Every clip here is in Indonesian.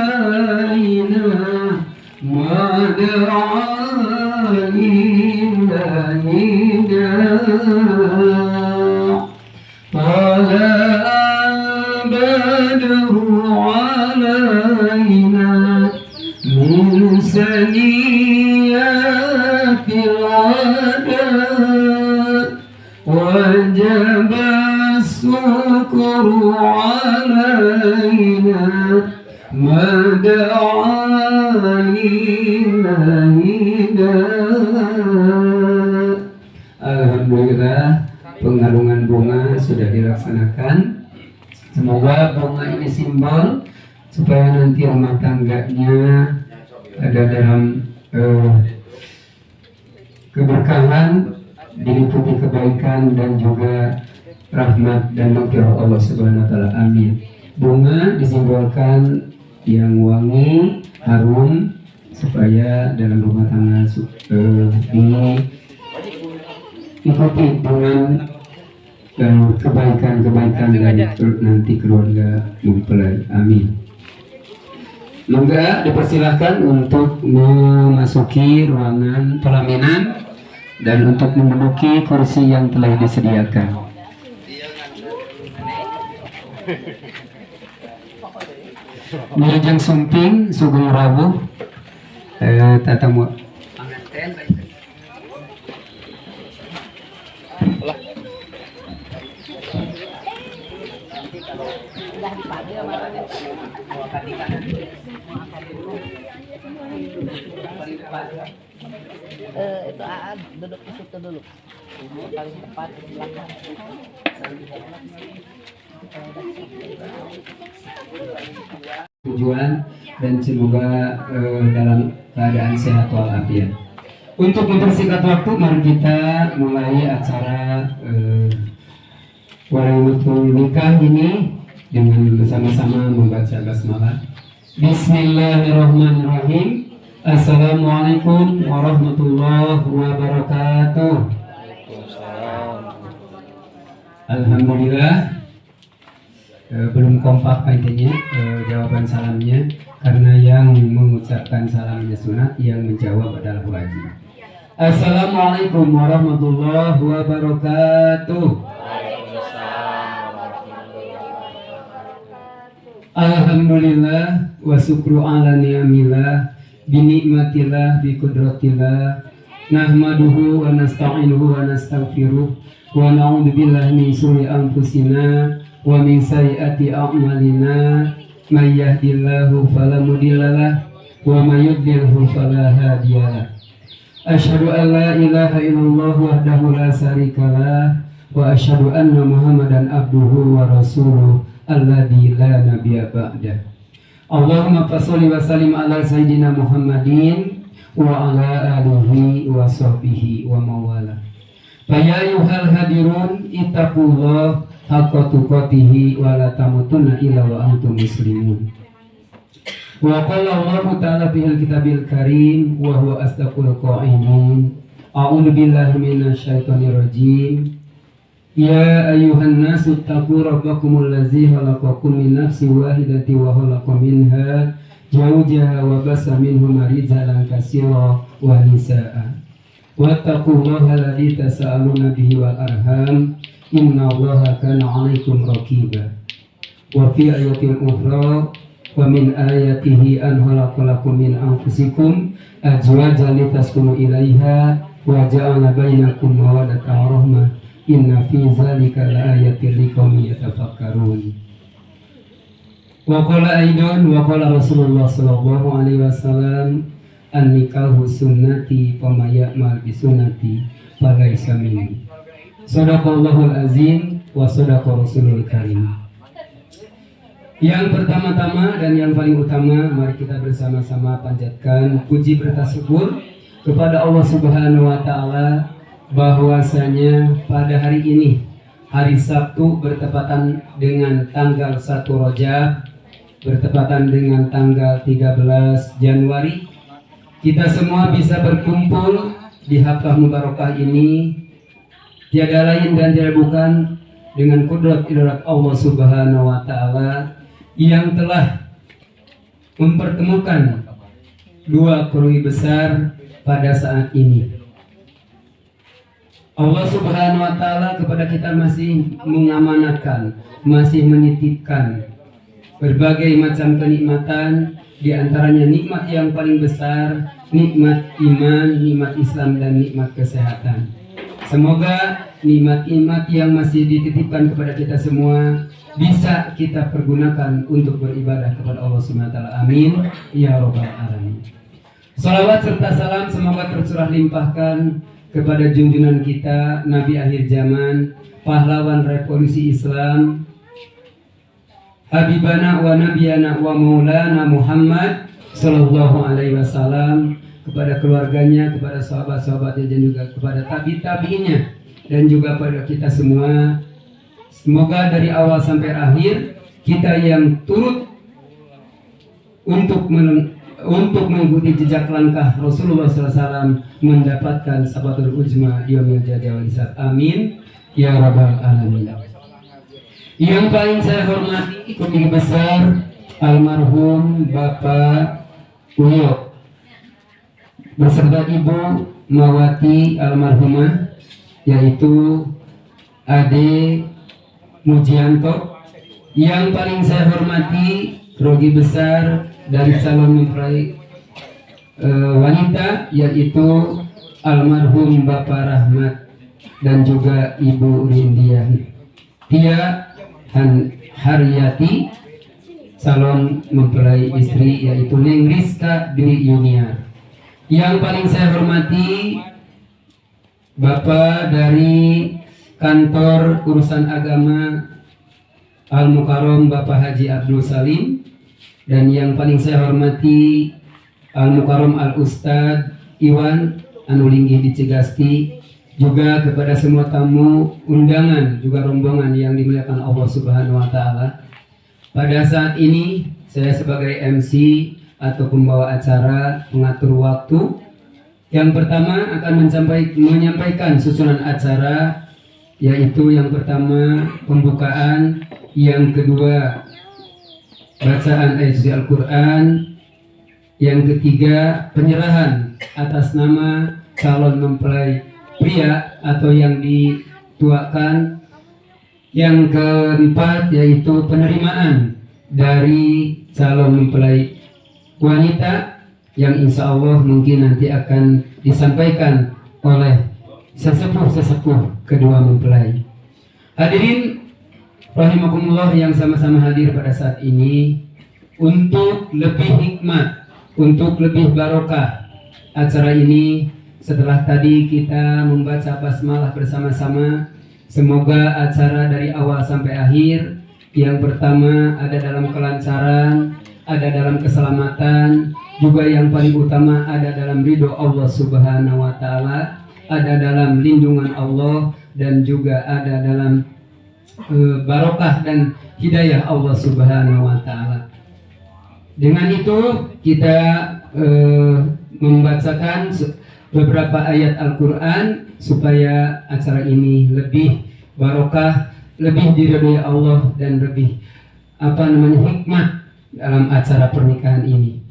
علينا ما دعا لله داع طلع البدر علينا من ثنيات الوداع وجب الشكر علينا ما دعا لله داع. Alhamdulillah pengarungan bunga sudah dilaksanakan. Semoga bunga ini simbol supaya nanti rumah tangganya ada dalam keberkahan, diliputi kebaikan dan juga rahmat dan maghfirah Allah Subhanahu wa taala. Amin. Bunga disimbolkan yang wangi, harum supaya dalam rumah tangga ini ikuti dengan kebaikan-kebaikan dan nanti keluarga mempelai. Amin. Monggo dipersilahkan untuk memasuki ruangan pelaminan dan untuk menduduki kursi yang telah disediakan. Wilujeng Sumping Sugeng Rawuh tatamu panganten udah dipanggil marahnya itu Aan duduk di situ dulu paling tepat di belakang. Tujuan dan semoga dalam keadaan sehat walafiat. Untuk mempersingkat waktu, mari kita mulai acara walimatul nikah ini dengan bersama-sama membaca basmalah. Bismillahirrahmanirrahim. Assalamualaikum warahmatullahi wabarakatuh. Alhamdulillah belum kompak intinya jawaban salamnya, karena yang mengucapkan salamnya sunat, yang menjawab adalah wajib. Assalamualaikum warahmatullahi wabarakatuh. Alhamdulillah wa syukru ala ni'amillah bi nikmatillah bi qudratillah nahmaduhu wa nasta'inuhu wa nastaghfiruh wa na'udzu billahi min syururi anfusina wa min sayyiati a'malina may yahdihillahu fala mudhillalah wa may yudlilhu fala hadiyalah. Asyhadu an la ilaha illallah wahdahu la syarikalah wa asyhadu anna Muhammadan abduhu wa rasuluh alladzi la nabiyya ba'da. Allahumma shalli wa sallim ala sayyidina Muhammadin wa ala alihi wa sahbihi wa mawala. Fa ya ayyuhal hadirun ittaqullah haqqa tuqatih wa la tamutunna illa wa antum muslimun. Wa qala Allah ta'ala fil kitabil karim wa huwa asdaqul qa'ilin. A'udzu billahi minasy syaithanir rajim. Ya ayuhan nasu taqu rabbakumul ladzi khalaqakum min nafsin wahidatin wa khalaqa minha zawjaha wa bassa minhuma rijalan katsiran wa nisaa'a. Wattaqullaha alladzi tasaaluna bihi wal arham innallaha kana 'alaikum raqiba. Wa fi ayatin ukhra wa min ayatihi an khalaqalakum min anfusikum azwajan litaskunu ilaiha wa ja'ala bainakum mawaddatan wa rahmah. Inna fi zalika laayatin liqaumin yatafakkarun. Wa qala aidan wa qala Rasulullah sallallahu alaihi wasallam an-nikahu sunnati wa may ya'mal bi sunnati falaysa minni. Shadaqallahul azim wa shadaqa rasulul karim. Yang pertama-tama dan yang paling utama, mari kita bersama-sama panjatkan puji bertasyukur kepada Allah Subhanahu wa taala bahwasanya pada hari ini, hari Sabtu, bertepatan dengan tanggal 1 Rajab, bertepatan dengan tanggal 13 Januari, kita semua bisa berkumpul di Haflah Mubarakah ini tiada lain dan tiada bukan dengan kudrat iradhat Allah Subhanahu wa taala yang telah mempertemukan dua keluarga besar pada saat ini. Allah Subhanahu wa Ta'ala kepada kita masih mengamanatkan, masih menitipkan berbagai macam kenikmatan, di antaranya nikmat yang paling besar, nikmat iman, nikmat Islam, dan nikmat kesehatan. Semoga nikmat-nikmat yang masih dititipkan kepada kita semua bisa kita pergunakan untuk beribadah kepada Allah Subhanahu wa Ta'ala. Amin ya rabbal alamin. Salawat serta salam semoga tercurah limpahkan kepada junjungan kita, Nabi akhir zaman, pahlawan revolusi Islam, Habibana wa Nabiyana wa Maulana Muhammad Sallallahu Alaihi Wasallam, kepada keluarganya, kepada sahabat-sahabatnya, dan juga kepada tabi-tabinya, dan juga pada kita semua. Semoga dari awal sampai akhir kita yang turut untuk mengikuti jejak langkah Rasulullah SAW mendapatkan sabatul ujma yaumil jadi wal hisab. Amin ya rabbal alamin. Yang paling saya hormati keluarga besar almarhum Bapak Uyo beserta Ibu Mawati almarhumah, yaitu Ade Mujianto. Yang paling saya hormati keluarga besar dari calon mempelai wanita, yaitu almarhum Bapak Rahmat dan juga Ibu Rindian Tia Haryati, calon mempelai istri, yaitu Neng Rizka Dwi Yuniar. Yang paling saya hormati Bapak dari kantor urusan agama Al-Mukarram Bapak Haji Abdul Salim, dan yang paling saya hormati Al-Mukarram Al-Ustad Iwan Anulinggih di Cegasti, juga kepada semua tamu undangan juga rombongan yang dimuliakan Allah Subhanahu wa Ta'ala. Pada saat ini saya sebagai MC atau pembawa acara mengatur waktu. Yang pertama akan menyampaikan susunan acara, yaitu yang pertama pembukaan, yang kedua bacaan ayat suci Al-Quran, yang ketiga penyerahan atas nama calon mempelai pria atau yang dituakan, yang keempat yaitu penerimaan dari calon mempelai wanita, yang insya Allah mungkin nanti akan disampaikan oleh sesepuh kedua mempelai. Hadirin rahimakumullah yang sama-sama hadir pada saat ini, untuk lebih hikmat, untuk lebih barokah acara ini, setelah tadi kita membaca basmalah bersama-sama, semoga acara dari awal sampai akhir, yang pertama ada dalam kelancaran, ada dalam keselamatan, juga yang paling utama ada dalam ridho Allah Subhanahu wa Ta'ala, ada dalam lindungan Allah, dan juga ada dalam barokah dan hidayah Allah Subhanahu wa Ta'ala. Dengan itu kita membacakan beberapa ayat Al-Quran supaya acara ini lebih barokah, lebih diridhoi Allah, dan lebih hikmat dalam acara pernikahan ini.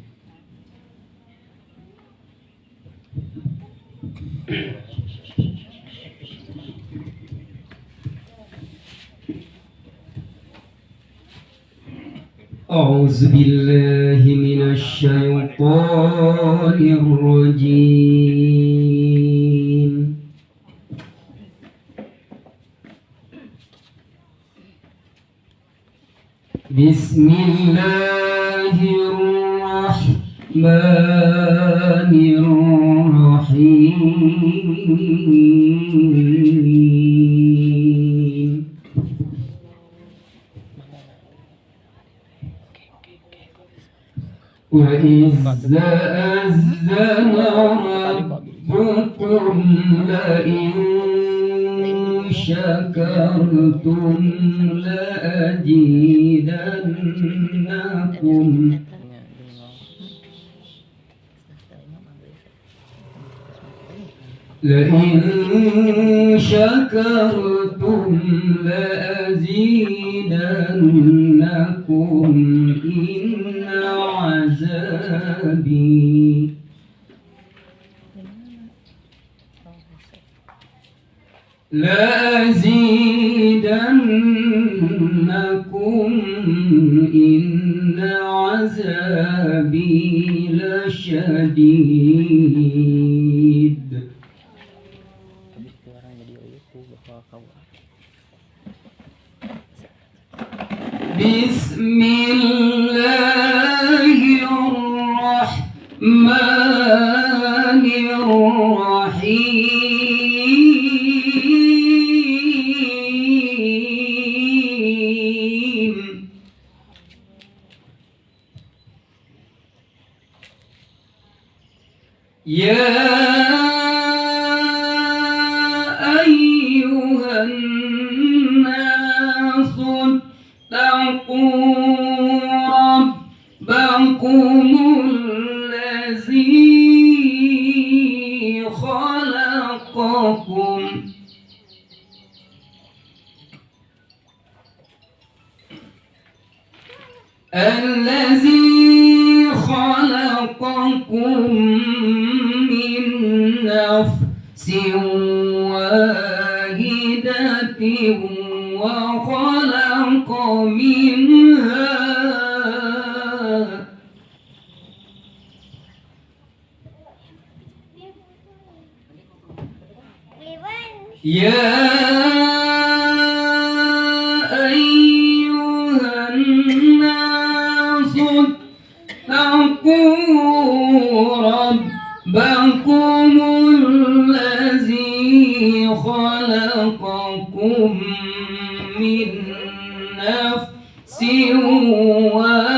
A'udzu billahi minasy syaithanir rajim. Bismillahirrahmanirrahim. Wa izza azzana rabbukum la in syakartum la azidannakum. La in syakartum la azidannakum inna عذابي لأزيدنكم إن عذابي لشديد. بسم الله الرحمن الرحيم. يا أيها الناس اتقوا ربكم الذي خلقكم من نفس واحدة وخلق منها يا أيها الناس اتقوا ربكم الذي خلقكم من نفس واحدة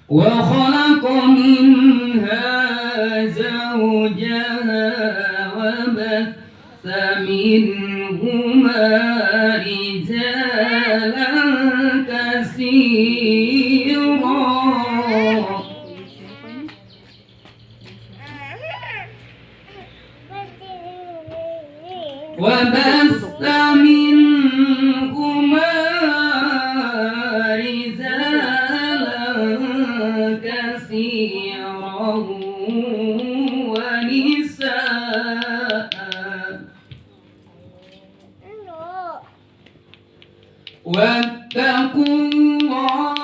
وخلق منها زوجها وبث منهما رجالا كثيرا ونساء واتقوا الله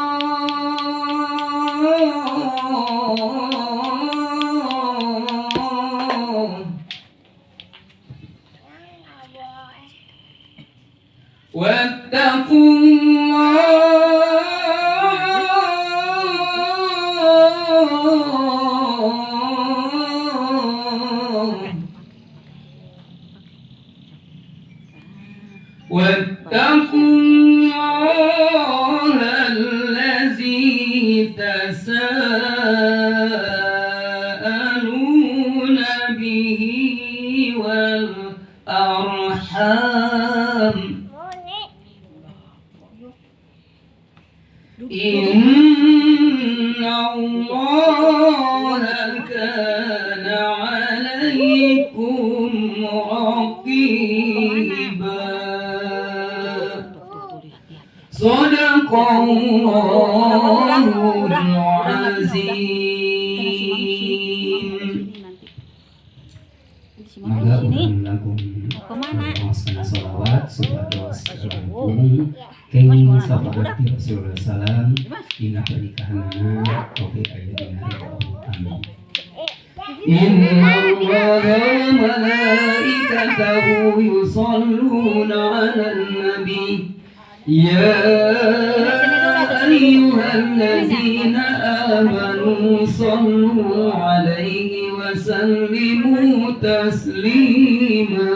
الذي تساءلون به والأرحام إن الله كان عليكم رقيبا. صدق الله العظيم. Maka lakum wasana salawat supados ini kenging sahabati Rasulullah salam dina pernikahanna oke aya dina amin. Inna Allaha wa malaikatahu yusholluna 'alan nabi ya ayyuhallazina amanu shallu 'alaihi wa sallimu taslima.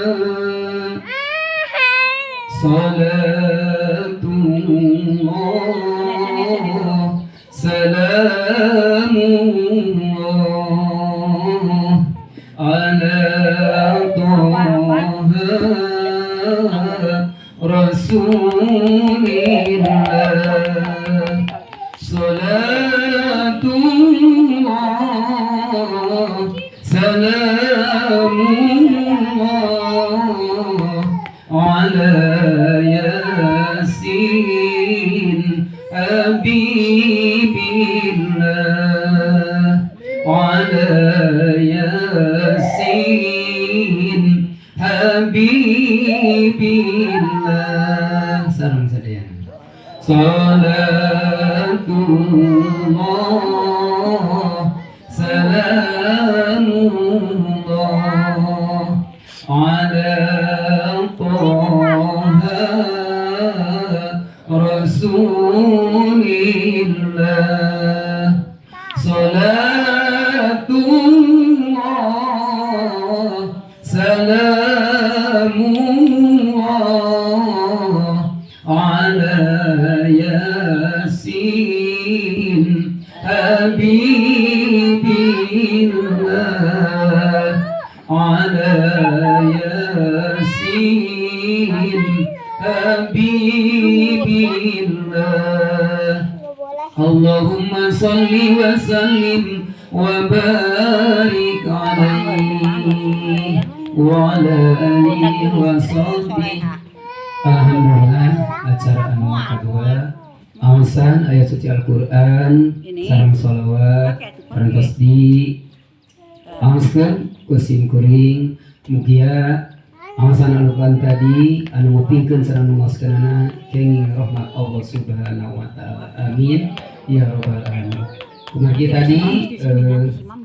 Salatullah salamullah ala taha Rasulillah. Salatullah salamullah ala Yasin Habibillah ala Yasin Habibillah. Sarang sadaya. Salatullah salamullah ala Taha Rasulillah. Salatullah salamullah ala Yasin Habibillah ala Yasin Habibillah. Allahumma salli wa sallim wa barik alaihi wa ala alihi wa sahbihi. Alhamdulillah, acara anu kedua awasan ayat suci Al-Quran sareng sholawat sareng tasbih awasan kusim kuring mugia awasan Al-Quran tadi anu ngupingkeun sareng numaoskeunana kenging rahmat Allah Subhanahu wa taala. Amin ya rabbal alamin. Kumaji tadi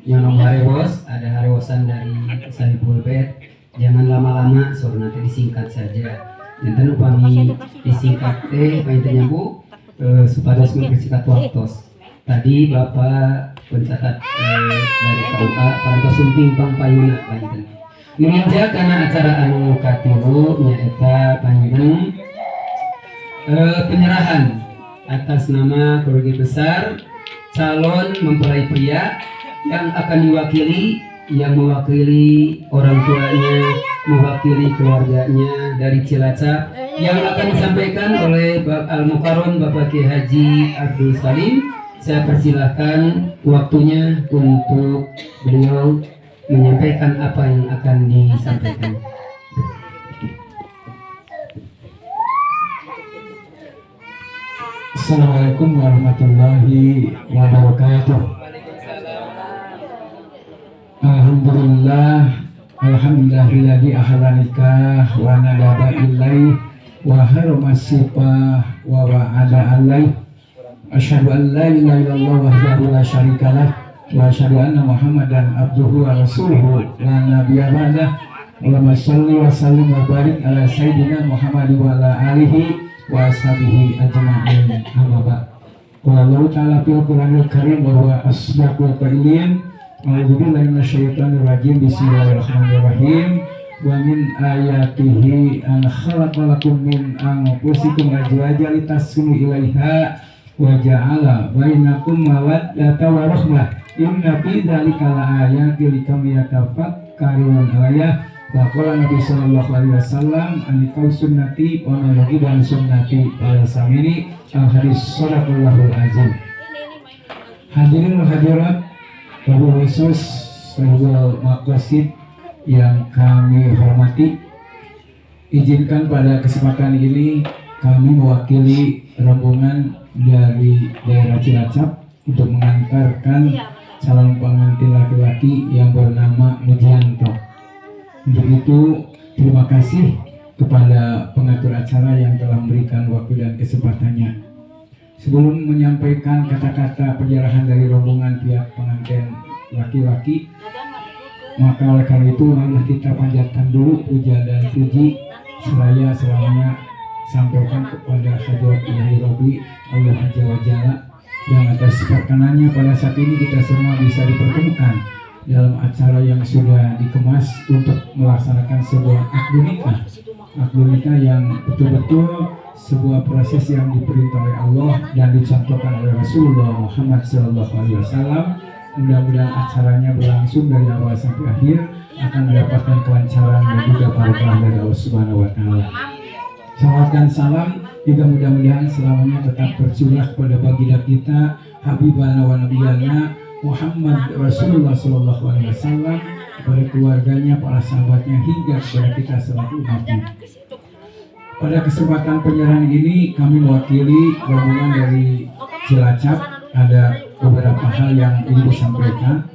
yang nomor harewos ada harewosan dari Sahibul Bait. Jangan lama-lama, soalnya nanti disingkat saja. Dan upami disingkat paintanya Bu supados mempersingkat waktos. Tadi Bapak pencatat dari KUA parantos sumping pangpayuna painten. Menginjak karena acara anu katilu nyaeta painten penyerahan atas nama keluarga besar calon mempelai pria yang akan diwakili, yang mewakili orang tuanya, mewakili keluarganya dari Cilacap, yang akan disampaikan oleh Al-Mukarram Bapak Kiai Haji Abdul Salim. Saya persilahkan waktunya untuk beliau menyampaikan apa yang akan disampaikan. Assalamualaikum warahmatullahi wabarakatuh. Alhamdulillahilladzi ahalanika wa nadaba ilaih wa harumasifah wa wa'ada alaih. Asyhadu an la ilaha illallah wahdahu la syarikalah wa asyhadu anna Muhammadan abduhu wa rasuluhu la nabiyya ba'dah. Allahumma shalli wa sallim wa barik ala sayyidina Muhammad wa ala alihi wa ashabihi ajma'in. Amma ba'd. Qala Allah ta'ala fil Qur'anil Karim wa huwa asdaqul qailin. A'udzubillahi minasyaitonir rajim. Bismillahirrahmanirrahim. Wa min ayatihi an khalaqalakum min anfusikum azwajan litaskunu ilaiha wa ja'ala bainakum mawaddatan wa rahmah. Inna fi dzalika laayatin liqaumin yatafakkarun. Ayat wa qala Nabi sallallahu alaihi wasallam anikau sunnati wa nagiban sunnati pada samini al-hadis sadaqallahul azim. Hadirin hadirat Bapak khusus Sahibul Maqasid yang kami hormati, izinkan pada kesempatan ini kami mewakili rombongan dari daerah Cilacap untuk mengantarkan calon pengantin laki-laki yang bernama Mujianto. Untuk itu terima kasih kepada pengatur acara yang telah memberikan waktu dan kesempatannya. Sebelum menyampaikan kata-kata penyerahan dari rombongan pihak pengantin laki-laki, maka oleh karena itu marilah kita panjatkan dulu puja dan puji seraya selamanya sampaikan kepada Hadirat Ilahi Rabbi Allah Azza wa Jalla yang atas perkenannya pada saat ini kita semua bisa dipertemukan dalam acara yang sudah dikemas untuk melaksanakan sebuah akad nikah. Akad nikah yang betul-betul sebuah proses yang diperintah oleh Allah dan dicontohkan oleh Rasulullah Muhammad SAW. Mudah-mudahan acaranya berlangsung dari awal sampai akhir akan mendapatkan kelancaran dan juga barokah dari Allah Subhanahu wa taala. Salawat dan salam juga mudah-mudahan selamanya tetap tercurah kepada baginda kita Habibana wa Nabiyana Muhammad Rasulullah Sallallahu Alaihi Wasallam, kepada keluarganya, para sahabatnya, hingga kepada kita selaku umatnya. Pada kesempatan penyerahan ini kami mewakili rombongan dari Cilacap. Ada beberapa hal yang ingin disampaikan.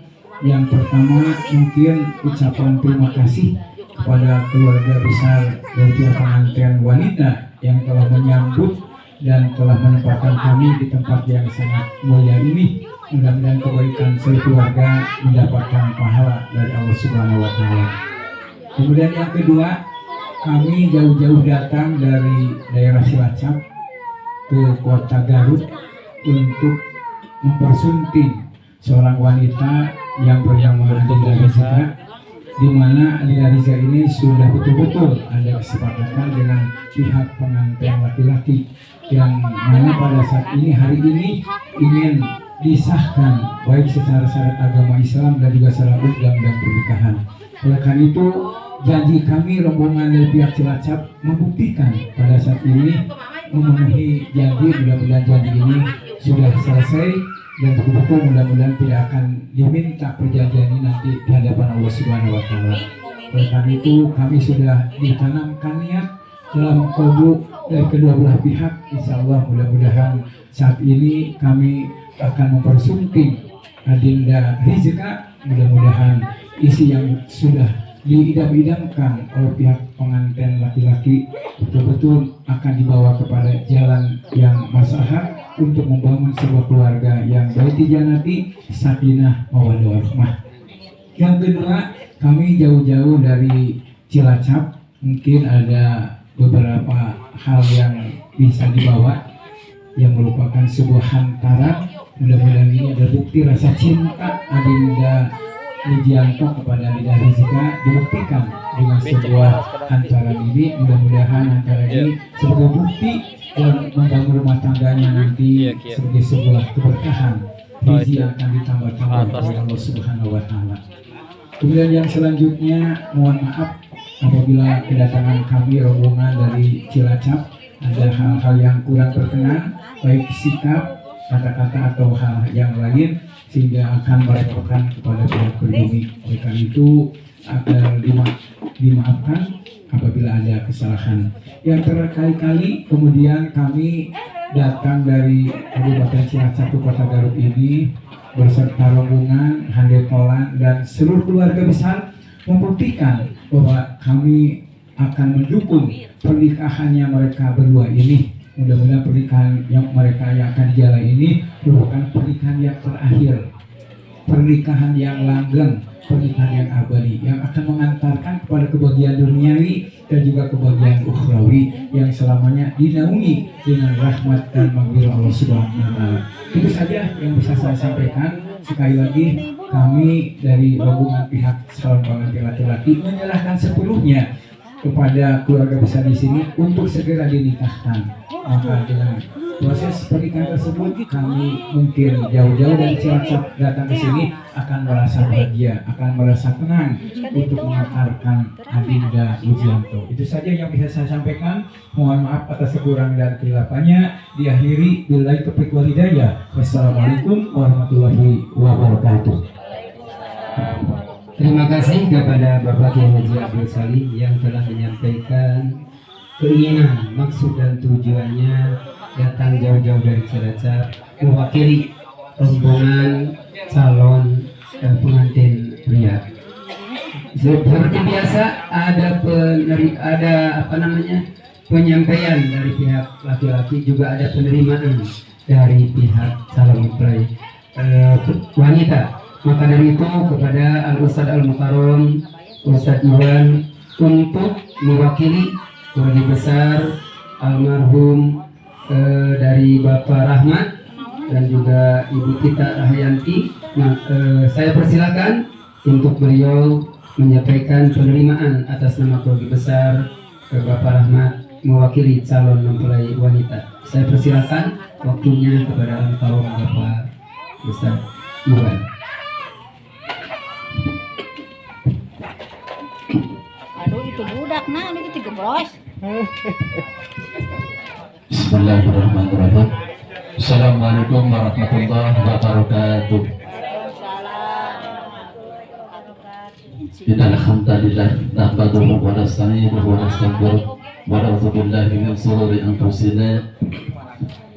Yang pertama mungkin ucapan terima kasih kepada keluarga besar dari pihak pengantin wanita yang telah menyambut dan telah menempatkan kami di tempat yang sangat mulia ini. Mudah-mudahan kebaikan sekeluarga mendapatkan pahala dari Allah Subhanahu wa taala. Kemudian yang kedua, kami jauh-jauh datang dari daerah Cilacap ke kota Garut untuk mempersunting seorang wanita yang bernama Adinda Rizka, di mana Adinda Rizka ini sudah betul-betul ada kesepakatan dengan pihak pengantin laki-laki yang mana pada saat ini, hari ini ingin disahkan baik secara syarat agama Islam dan juga secara undang-undang pernikahan. Oleh karena itu, janji kami rombongan dari pihak Cilacap membuktikan pada saat ini memenuhi janji. Mudah-mudahan janji ini sudah selesai dan betul-betul mudah-mudahan tidak akan diminta perjanjian ini nanti di hadapan Allah Subhanahu wa taala. Oleh karena itu, kami sudah ditanamkan niat dalam kolbu dari kedua belah pihak. Insya Allah mudah-mudahan saat ini kami akan mempersunting Adinda Rizka. Mudah-mudahan isi yang sudah diidam-idamkan oleh pihak pengantin laki-laki betul-betul akan dibawa kepada jalan yang maslahat untuk membangun sebuah keluarga yang baik dijanati, sakinah, mawaddah warahmah. Yang kedua, kami jauh-jauh dari Cilacap, mungkin ada beberapa hal yang bisa dibawa yang merupakan sebuah hantaran. Mudah-mudahan ini ada bukti rasa cinta Adinda Wijianto kepada Adinda Rizka dibuktikan dengan sebuah hantaran ini. Mudah-mudahan hantaran ini sebagai bukti dan membangun rumah tangganya nanti sebagai sebuah keberkahan. Rizki akan ditambah-tambah oleh Allah Subhanahu wa taala. Kemudian yang selanjutnya, mohon maaf apabila kedatangan kami rombongan dari Cilacap ada hal-hal yang kurang berkenan, baik sikap, kata-kata atau hal yang lain sehingga akan merepotkan kepada pihak pribumi. Oleh karena itu agar dimaafkan apabila ada kesalahan. Yang terkali-kali kemudian kami datang dari Kabupaten Cilacap ke Kota Garut ini beserta rombongan, handetolan dan seluruh keluarga besar membuktikan bahwa kami akan mendukung pernikahannya mereka berdua ini. Mudah-mudahan pernikahan yang mereka yang akan dijalani ini merupakan pernikahan yang terakhir, pernikahan yang langgeng, pernikahan yang abadi, yang akan mengantarkan kepada kebahagiaan duniawi dan juga kebahagiaan ukhrawi yang selamanya dinaungi dengan rahmat dan maghfirah Allah Subhanahu wa taala. Itu saja yang bisa saya sampaikan. Sekali lagi kami dari rombongan pihak calon pengantin laki-laki menyerahkan sepenuhnya kepada keluarga besar di sini untuk segera dinikahkan. Maka dengan proses pernikahan tersebut kami mungkin jauh-jauh dari Cilacap datang ke sini akan merasa bahagia, akan merasa tenang untuk mengantarkan Adinda Wijianto. Itu saja yang bisa saya sampaikan. Mohon maaf atas kekurangan dan kehilafannya. Diakhiri billahi taufiq wal hidayah. Wassalamualaikum warahmatullahi wabarakatuh. Terima kasih kepada Bapak Kiai Haji Abdul Salim yang telah menyampaikan keinginan, maksud dan tujuannya datang jauh-jauh dari Cilacap mewakili rombongan calon pengantin pria. Seperti biasa ada penyampaian dari pihak laki-laki, juga ada penerimaan dari pihak calon mempelai wanita. Maka dari itu kepada Al-Ustadz Al-Mukarram Ustadz Iwan untuk mewakili keluarga besar almarhum dari Bapak Rahmat dan juga Ibu Tita Rahyanti. Saya persilakan untuk beliau menyampaikan penerimaan atas nama keluarga besar Bapak Rahmat mewakili calon mempelai wanita. Saya persilakan waktunya kepada Al-Mukarram Bapak Ustadz Iwan. Bismillahirrahmanirrahim. Assalamualaikum warahmatullahi wabarakatuh. Innal hamdalillah nahmaduhu wa nasta'inuhu wa nastaghfiruh wa na'udzu billahi min shururi anfusina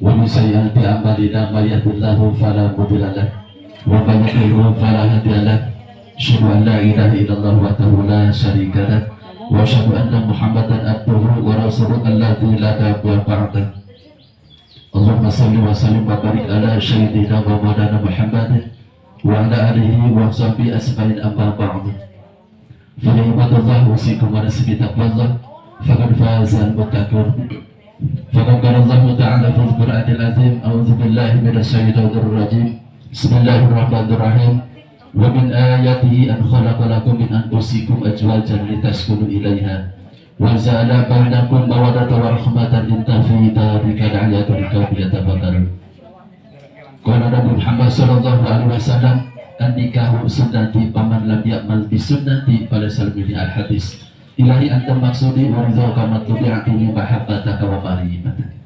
wa min sayyiati a'malina may yahdihillahu fala mudilla lahu wa may yudlil fala hadiya lahu. Asyhadu an la ilaha illallah wahdahu la syarika lahu wa asyhadu anna Muhammadan abduhu wa rasuluhu alladzi la nabiyya ba'dahu. Allahumma shalli wa sallim wa barik ala sayyidina wa maulana Muhammadin wa ala alihi wa sahbihi asma'in amma ba'du. Fa ya ibadallah usikum wa nafsi taqwallah faqad faza al-muttaqun. Faqad qala Allah ta'ala fil Qur'anil azim a'udzu billahi minasy syaithanir rajim. Bismillahirrahmanirrahim. Wa min ayatihi an khalaqa lakum min anfusikum azwajan litaskunu ilaiha wa ja'ala bainakum mawaddatan wa rahmatan inna fi dzalika la'ayatan liqaumin yatafakkarun. Qala Nabi Muhammad sallallahu alaihi wasallam an-nikahu sunnati paman lam ya'mal bi sunnati fala salmini al-hadis. Ilahi anta maksudi wa ridhaka matlubi'ati min mahabbataka wa marimataka.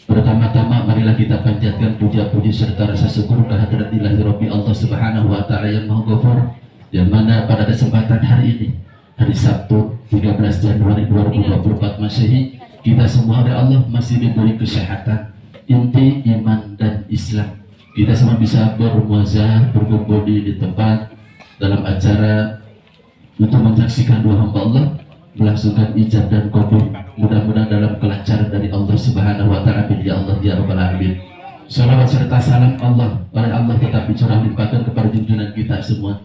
Pertama-tama marilah kita panjatkan puja-puji serta rasa syukur kehadirat Ilahi Rabbi Allah Subhanahu wa taala yang Maha Ghafur, yang mana pada kesempatan hari ini, hari Sabtu 13 Januari 2024 Masehi, kita semua oleh Allah masih diberi kesehatan, inti iman dan Islam. Kita semua bisa bermuazah, berkumpul di tempat dalam acara untuk menyaksikan dua hamba Allah melangsungkan ijab dan qabul. Mudah-mudahan dalam kelancaran dari Allah Subhanahu wa taala. Ya Allah ya rabbal alamin. Salawat serta salam Allah pada Allah tetap dicurah limpahkan kepada junjungan kita semua,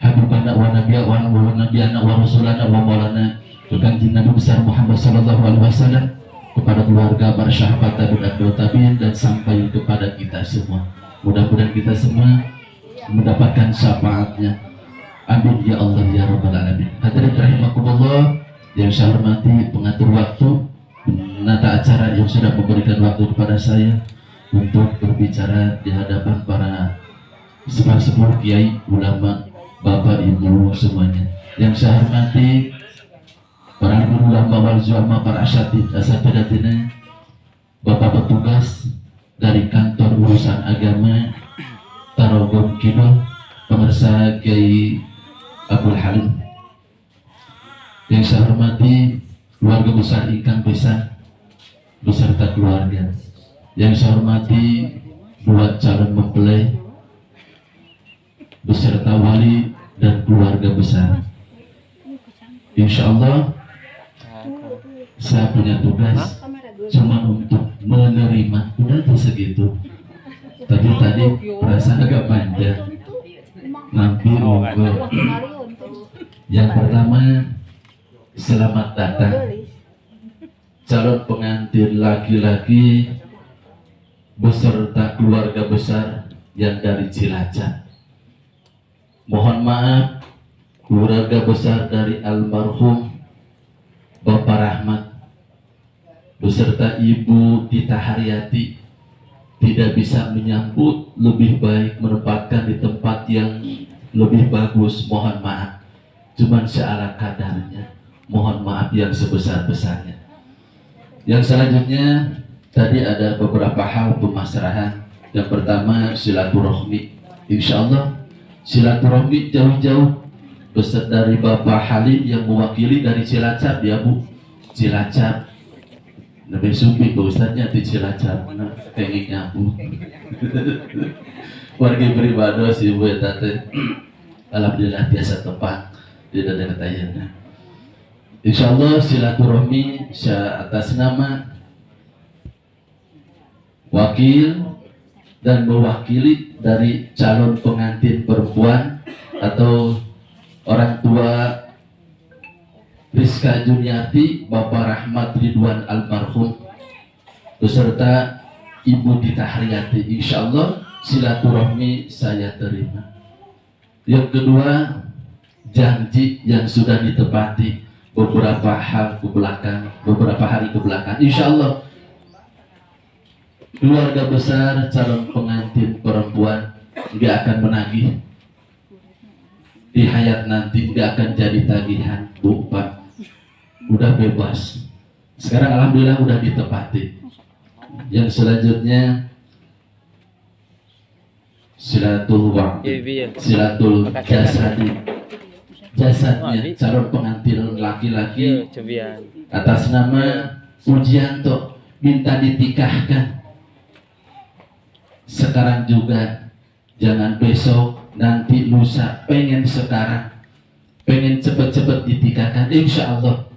Habibana wa nabiyana wa nabiyana wa rasulana wa maulana Kanjeng Nabi besar Muhammad sallallahu alaihi wasallam, kepada keluarga, para sahabat, tabi'in dan sampai kepada kita semua. Mudah-mudahan kita semua mendapatkan syafaatnya. Amin ya Allah ya rabbal alamin. Hadirin rahimakumullah yang saya hormati pengatur waktu, penata acara yang sudah memberikan waktu kepada saya untuk berbicara di hadapan para sepuh-sepuh, kiai, ulama, bapak, ibu semuanya. Yang saya hormati para guru, ulama, wal ulama, para asatidatina, bapak petugas dari kantor urusan agama Tarogong Kidul, pemirsa Kiai Abdul Halim. Yang saya hormati keluarga besar Ikan Besar beserta keluarga. Yang saya hormati dua calon mempelai beserta wali dan keluarga besar. Insya Allah saya punya tugas cuma untuk menerima, udah tuh segitu. Tadi perasaan agak panjang. Nanti monggo. Yang pertama, selamat datang calon pengantin laki-laki beserta keluarga besar yang dari Cilacap. Mohon maaf, keluarga besar dari almarhum Bapak Rahmat beserta Ibu Tita Haryati tidak bisa menyambut lebih baik, menempatkan di tempat yang lebih bagus. Mohon maaf, cuman seala kadarnya. Mohon maaf yang sebesar-besarnya. Yang selanjutnya tadi ada beberapa hal pemasrahan. Yang pertama silaturahmi. Insya Allah silaturahmi jauh-jauh beserta dari Bapak Halim yang mewakili dari Cilacap, ya Bu. Cilacap Nabi Sumpi, Pak Ustadznya di Cilacap, kayaknya Bu. Warga beribadah si Bu Tate, alhamdulillah biasa tempat di daerah Tayana. Insya Allah silaturahmi atas nama wakil dan mewakili dari calon pengantin perempuan atau orang tua Rizka Juniati, Bapak Rahmat Ridwan almarhum beserta Ibu Tita Haryati. Insya Allah silaturahmi saya terima. Yang kedua, janji yang sudah ditepati beberapa hari ke belakang. Insya Allah keluarga besar calon pengantin perempuan nggak akan menagih di hayat nanti, nggak akan jadi tagihan Bu Pak. udah bebas. Sekarang alhamdulillah udah ditepati. Yang selanjutnya silatul jasadnya calon pengantin laki-laki atas nama Pujianto minta ditikahkan sekarang juga, jangan besok, nanti, lusa, pengen sekarang, pengen cepet-cepet ditikahkan, insya Allah.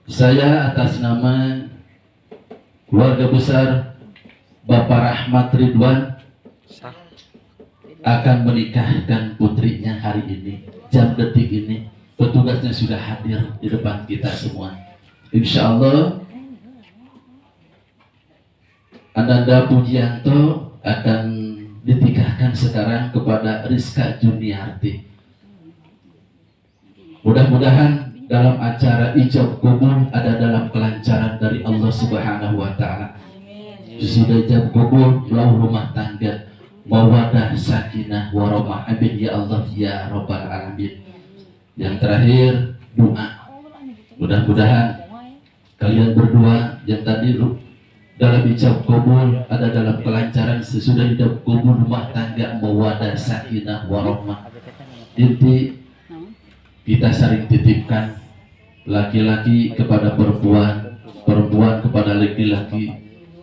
Saya atas nama keluarga besar Bapak Rahmat Ridwan akan menikahkan putrinya hari ini, jam detik ini. Petugasnya sudah hadir di depan kita semua. Insya Allah Ananda Pujianto akan ditikahkan sekarang kepada Rizka Juniarti. Mudah-mudahan dalam acara ijab kabul ada dalam kelancaran dari Allah Subhanahu wa taala. Sudah ijab kabul, lau rumah tangga, mawadah, sakinah, warahmah, amin ya Allah ya rabbal alamin. Yang terakhir doa. Mudah-mudahan kalian berdua yang tadi dalam ijab kabul ada dalam kelancaran sesudah ijab kabul rumah tangga mawadah, sakinah, warahmah. Inti kita saling titipkan laki-laki kepada perempuan, perempuan kepada laki-laki,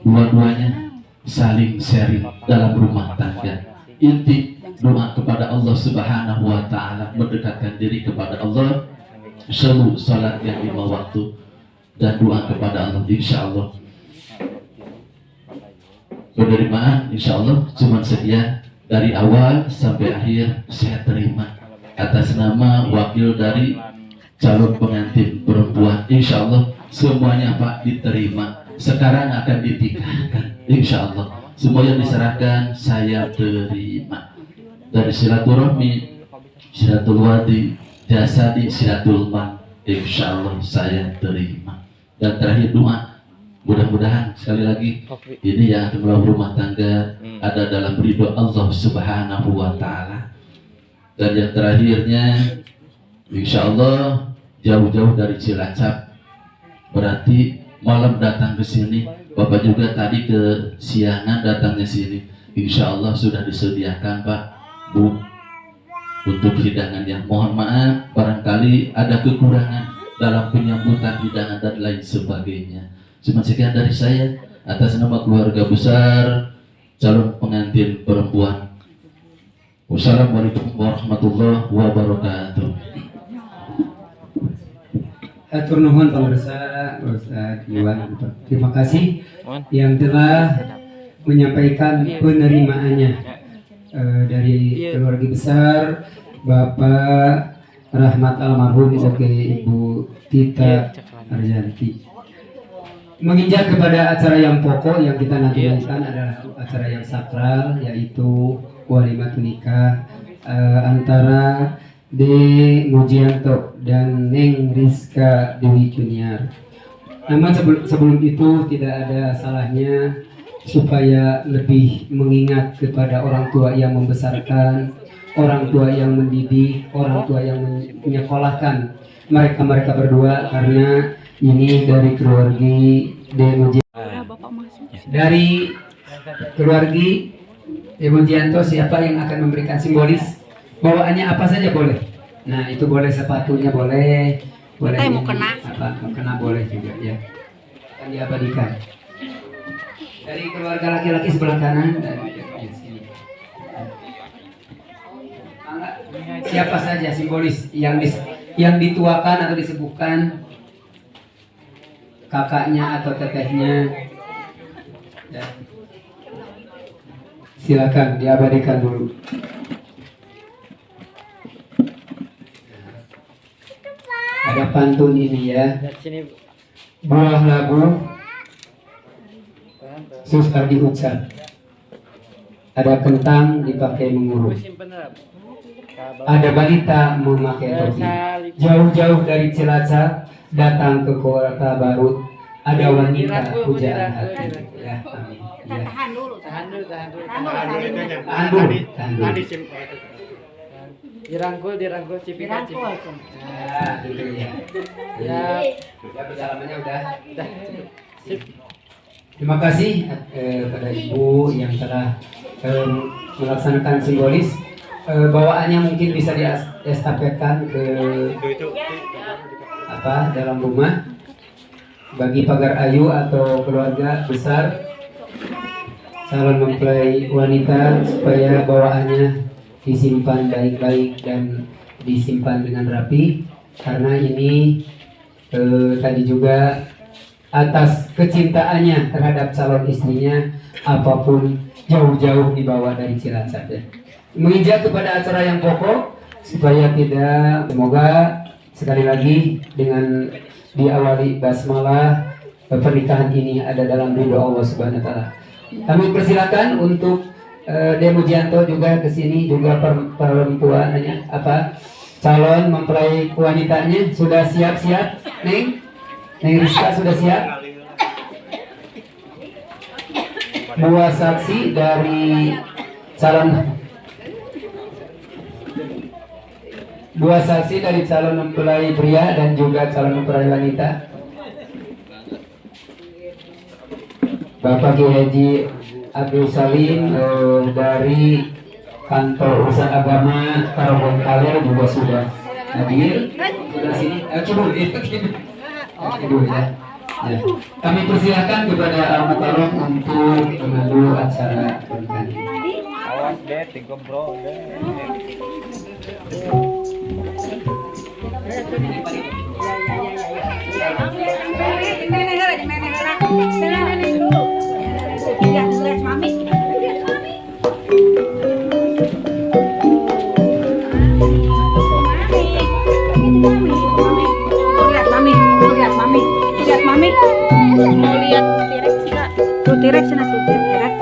dua-duanya saling sharing dalam rumah tangga. Inti doa kepada Allah Subhanahu wa taala, mendekatkan diri kepada Allah, selalu salat yang 5 waktu dan doa kepada Allah. Insya Allah penerimaan insya Allah cuma sekian dari awal sampai akhir saya terima atas nama wakil dari calon pengantin perempuan. Insya Allah semuanya Pak diterima, sekarang akan ditikahkan. Insya Allah semua yang diserahkan saya terima. Dari silaturahmi, silatul wadi, jasadi, silatul man, insya Allah saya terima. Dan terakhir doa, mudah-mudahan sekali lagi ini yang akan melakukan rumah tangga ada dalam ridho Allah Subhanahu wa taala. Dan yang terakhirnya insya Allah jauh-jauh dari Cilacap, berarti malam datang ke sini. Bapak juga tadi ke siangan datangnya sini. Insya Allah sudah disediakan Pak, Bu, untuk hidangannya. Mohon maaf barangkali ada kekurangan dalam penyambutan hidangan dan lain sebagainya. Cuma sekian dari saya atas nama keluarga besar calon pengantin perempuan. Wassalamualaikum warahmatullahi wabarakatuh. Atur nuhun pemirsa, Ustaz Iwan. Terima kasih yang telah menyampaikan penerimaannya dari keluarga besar Bapak Rahmat almarhum sebagai Ibu Tita Arjanti. Menginjak kepada acara yang pokok yang kita nanti lakukan adalah acara yang sakral, yaitu walimat nikah antara De Mujianto dan Neng Rizka Dewi Junior. Namun sebelum itu tidak ada salahnya supaya lebih mengingat kepada orang tua yang membesarkan, orang tua yang mendidik, orang tua yang menyekolahkan mereka berdua, karena ini dari keluarga dari keluarga Demojianto. Siapa yang akan memberikan simbolis? Bawaannya apa saja boleh. Nah itu boleh, sepatunya boleh, boleh mau kena mau kena boleh juga ya. Akan diabadikan dari keluarga laki-laki sebelah kanan dan di sini. Siapa saja simbolis yang dituakan atau disebutkan, kakaknya atau tetehnya, ya. Silakan diabadikan dulu. Ada pantun ini ya. Buah labu susah diucap, ada kentang dipakai mengurut, ada balita memakai topi, jauh-jauh dari Cilacap datang ke kota Barut, ada wanita pujaan hati. Ya, amin. Ya. Tahan dulu. Dirangkul cipika Dirangkul. Nah, gitu ya. Ya. Udah bersalamannya udah. Udah. Sip. Terima kasih pada Ibu yang telah melaksanakan simbolis. Bawaannya mungkin bisa diestafetkan ke dalam rumah bagi pagar ayu atau keluarga besar calon mempelai wanita supaya bawaannya disimpan baik-baik dan disimpan dengan rapi karena ini tadi juga atas kecintaannya terhadap calon istrinya apapun jauh-jauh dibawa dari Cilacap ya. Menginjak kepada acara yang pokok supaya tidak, semoga sekali lagi dengan diawali basmalah pernikahan ini ada dalam ridho Allah Subhanahu wa taala. Kami persilakan untuk Demo Janto juga ke sini juga perempuannya calon mempelai wanitanya sudah siap-siap, Neng Rizka sudah siap? Dua saksi dari calon mempelai pria dan juga calon mempelai wanita. Bapak Kiai Haji Abdul Salim dari Kantor Urusan Agama Karobong Kaler juga sudah hadir. Sudah sini. Coba dulu ya. Ya. Kami persilakan kepada Al-Mukarram untuk memandu acara pernikahan ini. Awas deh, tiga bro deh. Mami, mau lihat T-Rex enggak? Tuh T-Rex sana tuh, T-Rex.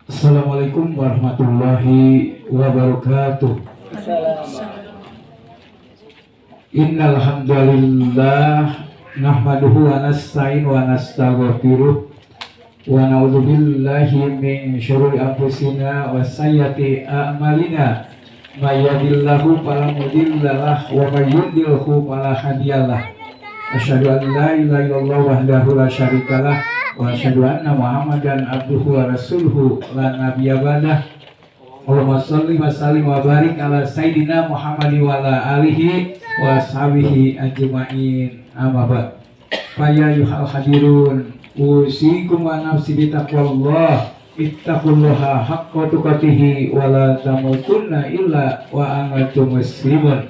Assalamualaikum warahmatullahi wabarakatuh. Innal hamdalillah nahmaduhu wa nasta'in wa nastaghfiruh wa na'udzu billahi min syururi anfusina wa sayyiati a'malina may yahdihillahu fala mudhillalah wa may yudhlilhu fala hadiyalah. Asyhadu an la ilaha illallah wahdahu la syarikalah wa asyhadu anna Muhammadan abduhu wa rasuluhu la nabiyya ba'dah. Allahumma shalli wa sallim wa barik ala sayyidina Muhammad wa ala alihi wa ashabihi ajma'in. Amma ba'd. Fa ya ayyuhal hadirun, usikum wa nafsi bi taqwallah. Ittaqullaha haqqa tuqatih wa la tamutunna illa wa antum muslimun.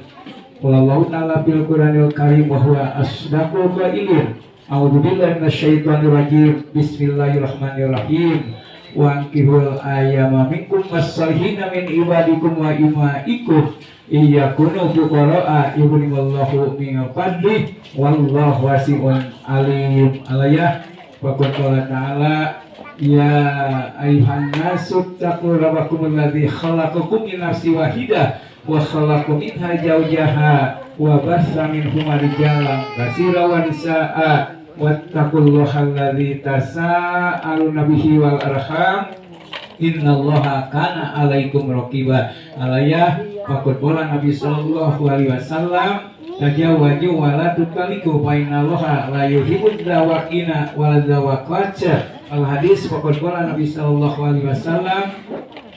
Wallahu ta'ala fil Qur'anil Karim wa huwa asdaqul qailin. A'udzu billahi minasyaitonir rajim. Bismillahirrahmanirrahim. Wa ankihul ayyama minkum was-salihina min ibadikum wa imaikum iyakunu fuqara'a yughnillahu min fadlihi wallahu wasi'un alim. Alayah wa qala ta'ala Ya ayuhan nasu taqu rabbakum alladzi khalaqakum min nafsin wahidah wa khalaqa minha zawjaha wa bassa minhuma rijalan katsiran wa nisaa wattaqullaha alladzi tasaaluna bihi wal arham innallaha kana 'alaikum raqiba. Alayah faqad qala Nabi sallallahu alaihi wasallam tajawwaju wa la tukaliku fa innallaha la yuhibbud dawaqina wal dawaqacha. Al hadis faqad qala Nabi sallallahu alaihi wasallam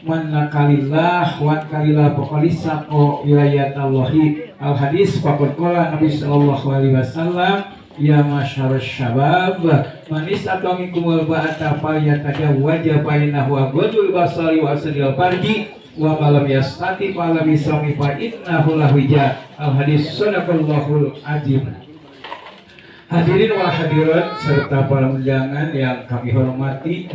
man nakalillah wa kalillah faqalisa wilayatallahi. Al hadis faqad qala Nabi sallallahu alaihi wasallam ya masyarus syabab man istata minkumul ba'ata falyatazawwaj fa innahu ghadul basari wa asdil farji wa malam yastati falam yasami fa innahu lahwija. Al hadis sadaqallahul azim. Hadirin wal hadirat serta para undangan yang kami hormati,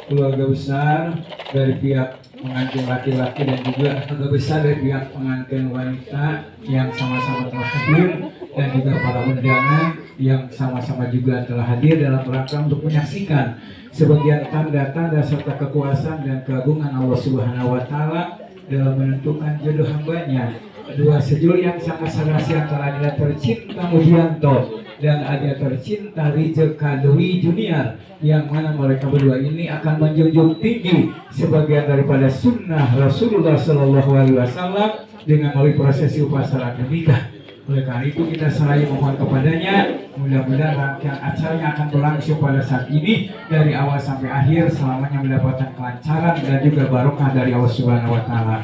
keluarga besar dari pihak pengantin laki-laki dan juga keluarga besar dari pihak pengantin wanita yang sama-sama telah hadir, dan juga para undangan yang sama-sama juga telah hadir dalam rangka untuk menyaksikan sebagian tanda-tanda serta kekuasaan dan keagungan Allah Subhanahu wa taala dalam menentukan jodoh hambanya. Dua sejoli yang sangat serasi antara ada tercinta Mujianto dan ada tercinta Rijal Kadwi Junior, yang mana mereka berdua ini akan menjunjung tinggi sebagian daripada sunnah Rasulullah Sallallahu Alaihi Wasallam dengan melalui prosesi upacara akad nikah. Oleh karena itu kita seraya mohon kepadanya, mudah-mudahan rangkaian acaranya akan berlangsung pada saat ini dari awal sampai akhir selamanya mendapatkan kelancaran dan juga barokah dari Allah Subhanahu Wa Taala.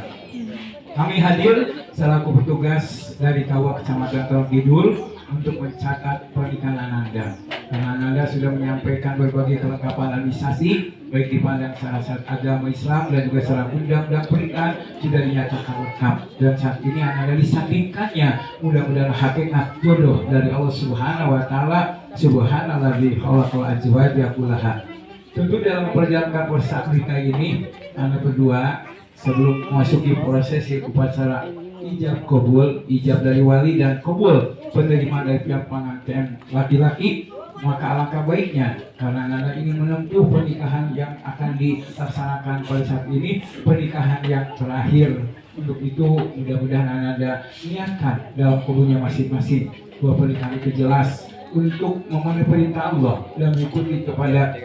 Kami hadir selaku petugas dari Kawah Kecamatan Teluk Kidul untuk mencatat pernikahan Ananda. Karena Ananda sudah menyampaikan berbagai kelengkapan administrasi baik dipandang secara agama Islam dan juga secara undang-undang pernikahan sudah dinyatakan lengkap. Dan saat ini Ananda disandingkannya, mudah-mudahan hakikat jodoh dari Allah Subhanahu Wa Taala. Subhanalladzi khalaqal azwaja kullaha. Tentu dalam perjalanan proses nikah ini Anda berdua sebelum memasuki prosesi upacara ijab kabul, ijab dari wali dan kabul penerimaan dari pihak pengantin laki-laki, maka alangkah baiknya karena Anda ingin menempuh pernikahan yang akan dilaksanakan pada saat ini, pernikahan yang terakhir. Untuk itu mudah-mudahan Anda niatkan dalam kuburnya masing-masing bahwa pernikahan itu jelas untuk memenuhi perintah Allah dan mengikuti kepada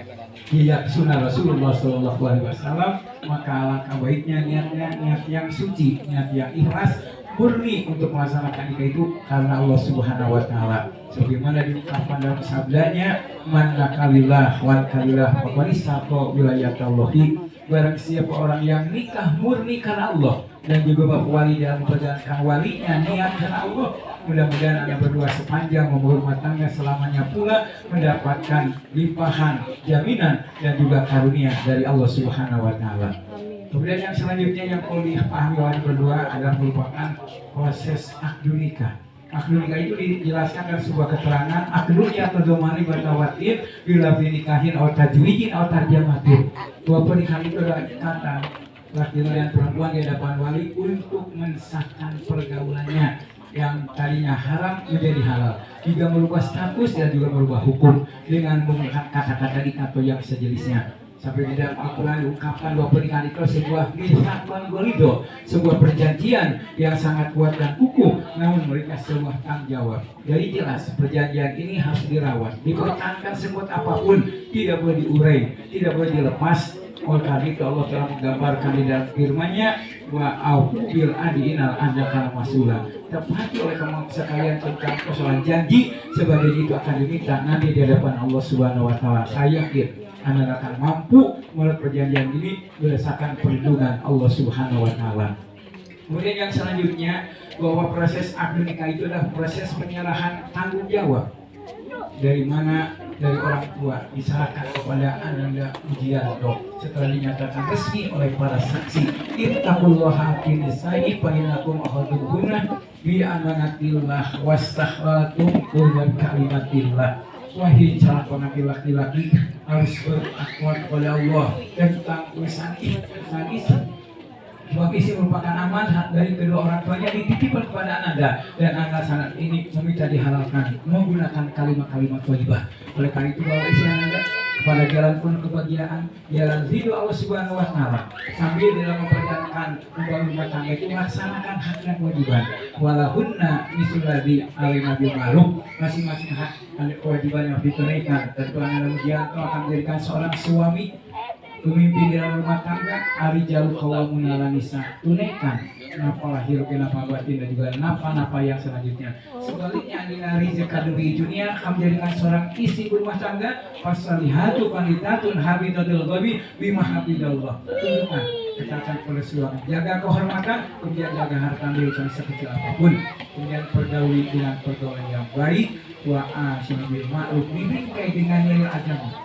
sunnah Rasulullah Sallallahu Alaihi Wasallam. Maka alangkah baiknya niatnya niat yang suci, niat yang ikhlas, murni untuk melaksanakan nikah itu karena Allah Subhanahu Wa Taala. Sebagaimana diungkapkan dalam sabdanya, man nakalillah wan kalillah faqalisaqa wilayatallahi. Barang siapa orang yang nikah murni karena Allah dan juga bapak wali dalam menjalankan walinya niat karena Allah, mudah-mudahan Anda berdua sepanjang umur rumah tangga selamanya pula mendapatkan limpahan jaminan dan juga karunia dari Allah Subhanahu Wa Taala. Kemudian yang selanjutnya yang perlu dipahami oleh berdua adalah merupakan proses akad nikah. Akad nikah itu dijelaskan dalam sebuah keterangan akdun ya tadomani batawatin bila nikahin atau tajwijin atau tarjamatin. Bahwa pernikahan itu adalah ikatan laki-laki dan perempuan di hadapan wali untuk mensahkan pergaulannya yang tadinya haram menjadi halal, juga merubah status dan juga merubah hukum dengan menggunakan kata-kata atau yang sejenisnya. Sampai di dalam Al-Quran diungkapkan bahwa pernikahan itu sebuah mitsaqan ghalido, sebuah perjanjian yang sangat kuat dan kukuh, namun mereka sebuah tanggung jawab. Jadi jelas perjanjian ini harus dirawat, dipertahankan sekuat apapun, tidak boleh diurai, tidak boleh dilepas. Oleh karena itu Allah telah menggambarkan di dalam firman-Nya wa aufu bil ahdi innal ahda kana mas'ula. Tepati oleh kamu sekalian tentang persoalan janji, sebagai itu akan diminta nanti di hadapan Allah Subhanahu Wa Taala. Saya yakin Anda akan mampu menurut perjanjian ini berdasarkan perlindungan Allah Subhanahu Wa Taala. Kemudian yang selanjutnya bahwa proses akad nikah itu adalah proses penyerahan tanggung jawab. Dari mana? Dari orang tua diserahkan kepada Ananda Mujianto setelah dinyatakan resmi oleh para saksi. Ittaqullaha fi nisa'i fa innakum akhadtuhunna bi amanatillah wastahalatum qul kalimatillah. Wahai calon laki-laki harus bertakwa kepada Allah tentang urusan istri. Sebab istri merupakan amanat dari kedua orang tuanya dititipkan kepada Ananda, dan Anda saat ini meminta dihalalkan menggunakan kalimat-kalimat wajibah. Oleh karena itu bahwa istri Ananda kepada jalan penuh kebahagiaan, jalan ridho Allah Subhanahu wa taala. Sambil dalam memperjalankan membangun rumah tangga itu melaksanakan hak dan kewajiban. Walahunna misulladzi alaina bil ma'ruf. Masing-masing hak dan kewajiban yang ditunaikan. Tentu Anda Mujianto akan menjadikan seorang suami pemimpin dalam rumah tangga. Ari jauh qawamuna 'alan nisa. Tunaikan napa lahir kenapa batin dan juga napa yang selanjutnya. Sebaliknya dina rizq kadwi dunia akan menjadikan seorang istri berumah tangga fasalihatu qanitatun habidatul ghabi bima hafidallah. Tunjukkan ketaatan pada suami, jaga kehormatan, kemudian jaga harta milik sekecil apapun, kemudian pergauli dengan pergaulan yang baik, wa asyinu bil ma'ruf, bingkai dengan nilai agama.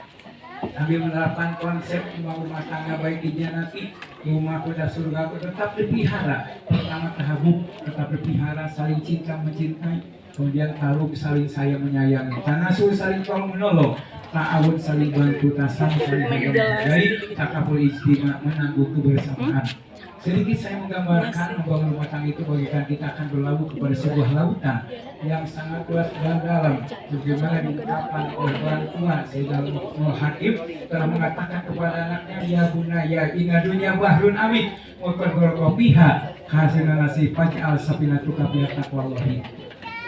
Sambil menerapkan konsep rumah tangga baik di jannati, rumah pada surga tetap dipelihara. Pertama tahabub, tetap dipelihara, saling cinta mencintai, kemudian tarub saling sayang menyayangi, tanasul saling tolong menolong, ta'awun saling bantu, tasam saling menghargai, takabul istimewa menangguh kebersamaan. Sedikit saya menggambarkan membangun rumah tangga itu bagikan kita akan berlabuh kepada sebuah lautan yang sangat luas dan dalam. Bagaimana diungkapkan oleh orang tua Sayyidina Nuh Hakim telah mengatakan kepada anaknya, ya bunaya inna dunya bahrun amin wa qad gharaqa biha hasanah nasib faj'al safinatuka bi taqwallahi.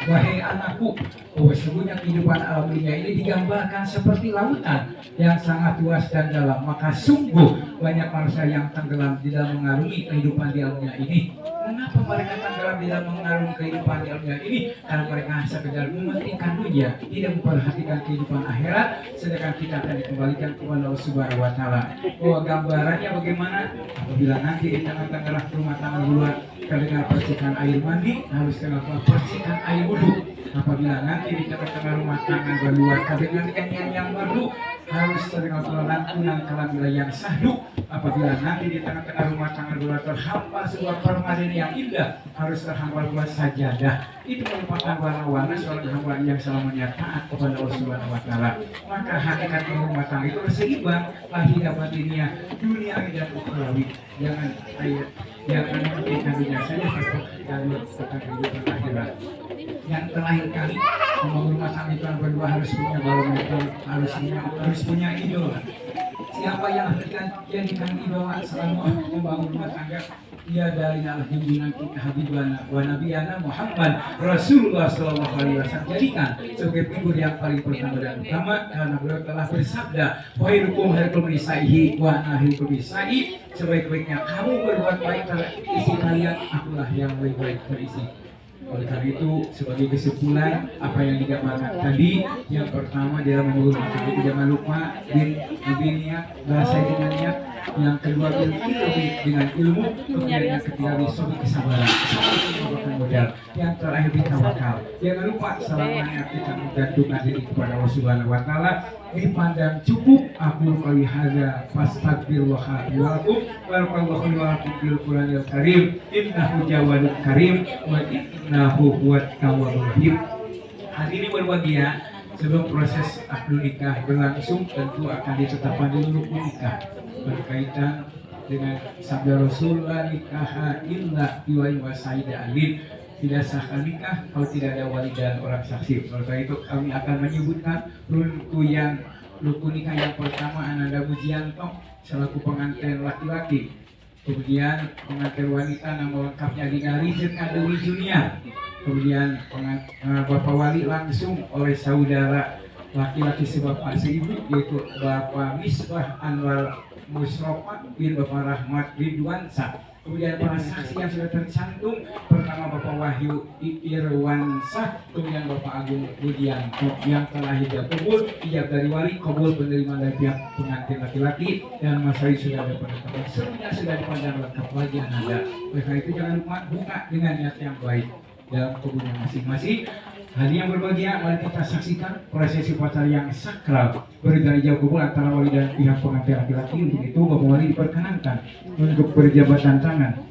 Wahai anakku, bahwa sesungguhnya kehidupan alam dunia ini digambarkan seperti lautan yang sangat luas dan dalam. Maka sungguh banyak manusia yang tenggelam di dalam mengarungi kehidupan di alam dunia ini. Mengapa mereka tenggelam di dalam mengarungi kehidupan di alam dunia ini? Karena mereka hanya sekedar mementingkan dunia, tidak memperhatikan kehidupan akhirat, sedangkan kita akan dikembalikan kepada Allah Subhanahu wa taala. Bahwa gambarannya bagaimana? Apabila nanti di tengah-tengah rumah tangga luar terdengar percikan air mandi, harus terdengar percikan air wudhu. Apabila nanti di tengah-tengah rumah tangga berluar terdengar nyanyian yang merdu, harus terdengar lantunan kalamila yang sahdu. Apabila nanti di tengah-tengah rumah tangga berluar terhampar sebuah permadani yang indah, harus terhampar buat sajadah. Itu merupakan warna-warna seorang hamba yang selamanya taat kepada Allah Subhanahu wa taala. Maka hakikat rumah tangga itu seimbang, lahir dapat dunia dan ukhrawi. Jangan mementingkan dunia saja, tapi kehidupan akhirat. Yang terakhir kali, membangun rumah tangga itu berdua harus punya barometer, harus punya idola. Siapa yang jadikan idola selama membangun rumah tangga? Ia dari Allah junjungan kita Habibana wa Nabiyana Muhammad Rasulullah Sallallahu Alaihi Wasallam, jadikan sebagai figur yang paling pertama dan utama, karena beliau telah bersabda, khairukum khairukum nisaihi wa nahirukum nisai, sebaik-baiknya kamu berbuat baik terhadap istri kalian, akulah yang lebih baik beristri. Oleh karena itu, sebagai kesimpulan apa yang digambarkan tadi, yang pertama dalam membangun rumah tangga jangan lupa bin niat, bahasa dengan niat. Yang kedua dengan ilmu, kemudian yang ketiga bisobi kesabaran, merupakan modal. Yang terakhir tawakal. Jangan lupa selamanya kita menggantungkan diri kepada Allah Subhanahu wa taala. Dipandang cukup, aku kali hada fastagfirullah walakum barakallahu li wa lakum fil Qur'anil Karim innahu jawadun karim wa innahu huwat tawwabur rahim. Hadirin berbahagia, sebelum proses akad nikah berlangsung tentu akan ditetapkan dulu rukun nikah berkaitan dengan sabda Rasulullah, nikah illa biwali wa sayyida alin, tidak sahkan nikah kalau tidak ada wali dan orang saksi. Oleh itu kami akan menyebutkan rukun nikah yang pertama Ananda Mujianto selaku pengantin laki-laki, kemudian pengantin wanita nama lengkapnya Dina Rizq Kadwi Junior, kemudian Bapak Wali langsung oleh saudara laki-laki sebapak seibu yaitu Bapak Misbah Anwar Musrofa bin Bapak Rahmat Ridwansa. Kemudian para saksi yang sudah tercantum, pertama Bapak Wahyu Irwansa, kemudian Bapak Agung Budianto yang telah hijab kabul, hijab dari wali, kabul penerima dari pihak pengantin laki-laki, dan Mas Hari sudah ada penetapan, semuanya sudah dipandang lengkap lagi Anda. Oleh karena itu jangan lupa buka dengan niat yang baik dalam kuburnya masing-masing. Hadirin yang berbahagia, mari kita saksikan prosesi upacara yang sakral berdari jauh kubur antara wali dan pihak pengantin laki-laki. Untuk itu Bapak Wali diperkenankan untuk berjabatan tangan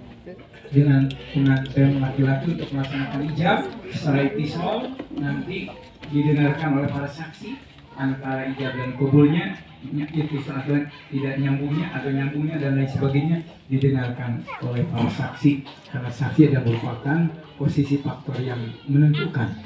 dengan pengantin laki-laki untuk melaksanakan ijab. Setelah itisol nanti didengarkan oleh para saksi antara ijab dan kubulnya, itu saat tidak nyambungnya atau nyambungnya dan lain sebagainya didengarkan oleh para saksi, karena saksi adalah merupakan posisi faktor yang menentukan.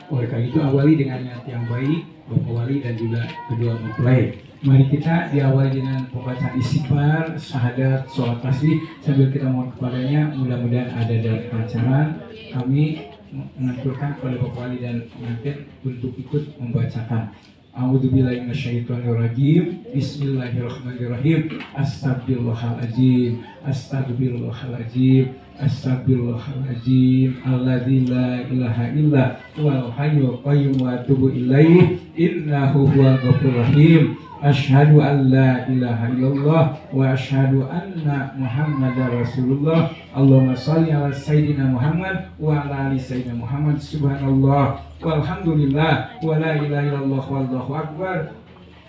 Oleh karena itu awali dengan niat yang baik Bapak Wali dan juga kedua mempelai. Mari kita diawali dengan pembacaan istighfar, syahadat, sholat tasbih sambil kita mohon kepadanya. Mudah-mudahan ada dalam acara. Kami mengaturkan kepada Bapak Wali dan pengantin untuk ikut membacakan. A'udzubillahi minasyaitonirrajim. Bismillahirrahmanirrahim. Astagfirullahaladzim. Astagfirullahaladzim. Astagfirullahaladzim. Alladzi la ilaha illa huwal hayyul qayyum wa atubu ilaihi innahu huwal ghafurur rahim. Asyhadu an la ilaha illallah wa asyhadu anna Muhammadar Rasulullah. Allahumma shalli ala sayyidina Muhammad wa ala ali sayyidina Muhammad. Subhanallah walhamdulillah wa la ilaha illallah wallahu akbar.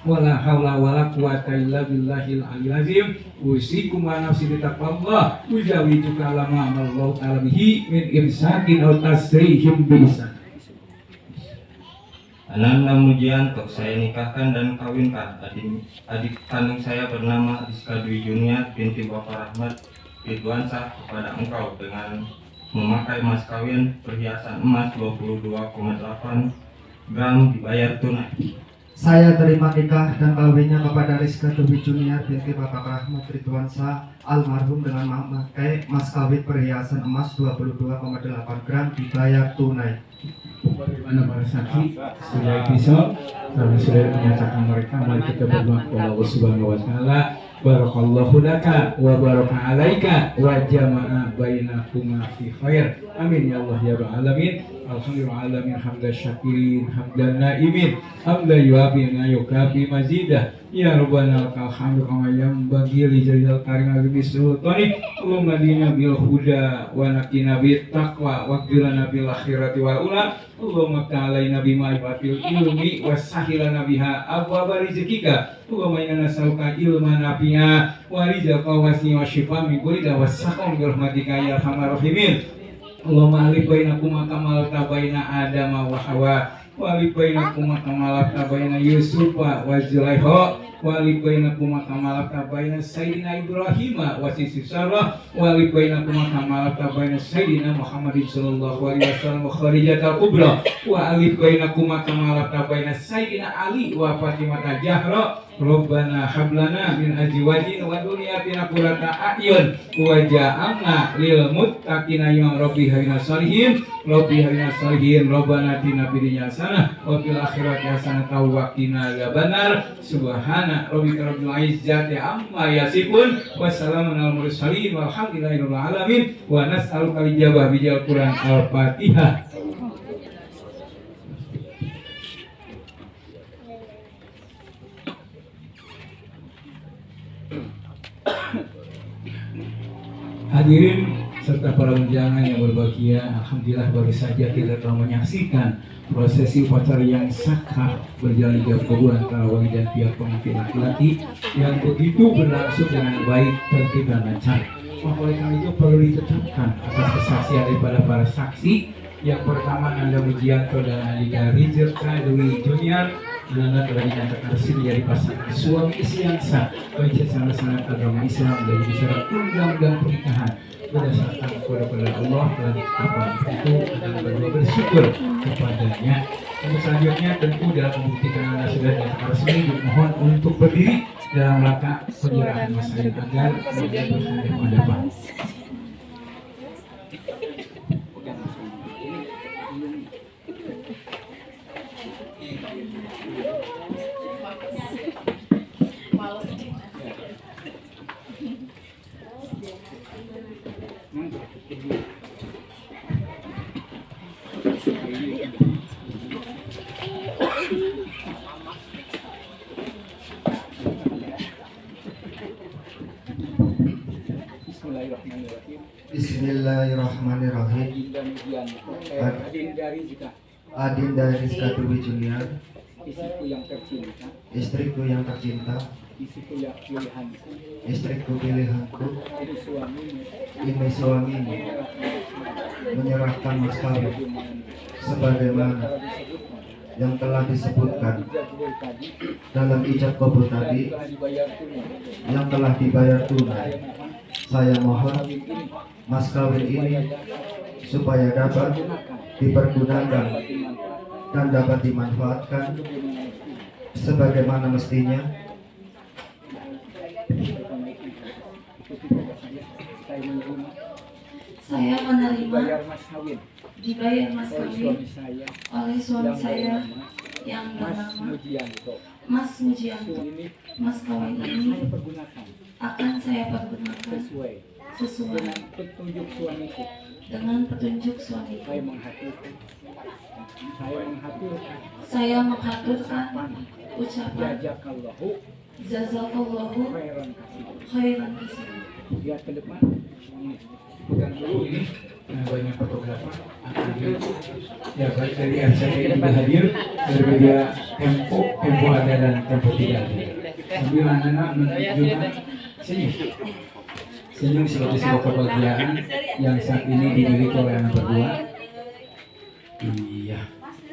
Wala haula wala quwata illa billahil aliyil azim. Usikum wa nafsi bitaqwallah. Ujawijuka lama amallahu ta'ala bihi min imsakin aw tasrihim bisan. Ananda Mujian untuk saya nikahkan dan kawinkan adik kandung saya bernama Rizka Dwi Junia binti Bapak Rahmat Ridwansyah kepada engkau dengan memakai mas kawin perhiasan emas 22,8 gram dibayar tunai. Saya terima nikah dan kawinnya kepada Rizka Dwi Junia binti Bapak Rahmat Ridwansyah almarhum dengan memakai mas kawin perhiasan emas 22,8 gram dibayar tunai. Bagaimana para saksi sudah episode kami sudah menyatakan mereka. Mari kita berdoa kepada Allah Subhanahu wa taala. Barakallahu laka wa baraka alaika wa jama'a bainakuma fi khair. Amin ya Allah ya rabbal alamin. Alhamdulillah alamin hamdan syakirin hamdan naimin hamdan yuafi wa yukafi mazidah. Ya Rabbana lakal hamdu kama yanbaghi li jalil karim bi sultani. Allahumma dina bil huda wa nakina bit taqwa wa qilana bil akhirati wal ula. Allahumma ta'alaina bima ibatil ilmi wa sahilana biha abwaba rizqika. Allahumma inna nas'aluka ilman nafi'a wa rizqan wasi'an wa shifaa min kulli da'a wa saqam bi rahmatika ya arhamar rahimin. Allahumma alif bainakum kama baina Adam wa Hawa wa alif bainakum kama baina Yusuf wa Zulaikha wa alif bainakum kama baina Sayyidina Ibrahim wa Sisi Sarah wa alif bainakum kama baina Sayyidina Muhammadin sallallahu alaihi wasallam wa Khadijatul Kubra wa alif bainakum kama baina Sayyidina Ali wa Fatimah Zahra. Rabbana hablana min azwajina wa dhurriyyatina qurrata a'yun waj'alna lil muttaqina imama. Rabbi habna salihin Rabbi habna salihin. Rabbana atina fid dunya hasanah wa fil akhirati hasanah wa qina adzabannar. Subhana rabbika rabbil izzati amma yasifun wa salamun alal mursalin walhamdulillahi rabbil alamin. Wa nas'aluka al-ijabah bijal Quran al-Fatihah. Hadirin serta para undangan yang berbahagia, alhamdulillah baru saja kita telah menyaksikan prosesi upacara yang sakral berjalan jauh antara wali dan pihak pengantin laki-laki yang begitu berlangsung dengan baik, tertib dan lancar. Oleh karena itu perlu ditetapkan atas kesaksian daripada para saksi. Yang pertama Nanda Mujianto dan Andika Rizka Dwi Junior. Nanda telah dinyatakan resmi menjadi pasangan suami istri yang sah baik secara sanad agama Islam dan secara undang-undang pernikahan berdasarkan kepada Allah dan apa itu adalah berdua bersyukur kepadanya. Untuk selanjutnya tentu dalam membuktikan Anda sudah dinyatakan resmi dimohon untuk berdiri dalam rangka penyerahan masalah agar berhadapan hadapan. Bismillahirrahmanirrahim. Adinda Rizka Dwi Junior, istriku yang tercinta, istriku pilihanku, ini suamimu, menyerahkan mas kawin sebagaimana yang telah disebutkan dalam ijab kabul tadi yang telah dibayar tunai. Saya mohon mas kawin ini supaya dapat dipergunakan dan dapat dimanfaatkan sebagaimana mestinya saya menerima dibayar mas kawin oleh suami saya yang Mas bernama Mujianto. Mas Mujianto. Ini Mas kawin ini saya pergunakan akan saya pergunakan sesuai sesuai dengan petunjuk suamiku. dengan petunjuk suamiku. Saya menghaturkan ucapan jazakallahu jazakallahu khairan kasih. khairan kasih. Lihat ke depan. Ini pegang dulu ini. Banyak fotografer. Ya baik dari RCTI juga hadir, dari media Tempo ada dan Tempo tidak ada. Sambil anak-anak menunjukkan senyum sebagai sebuah kebahagiaan yang saat ini dimiliki oleh anak berdua. Iya,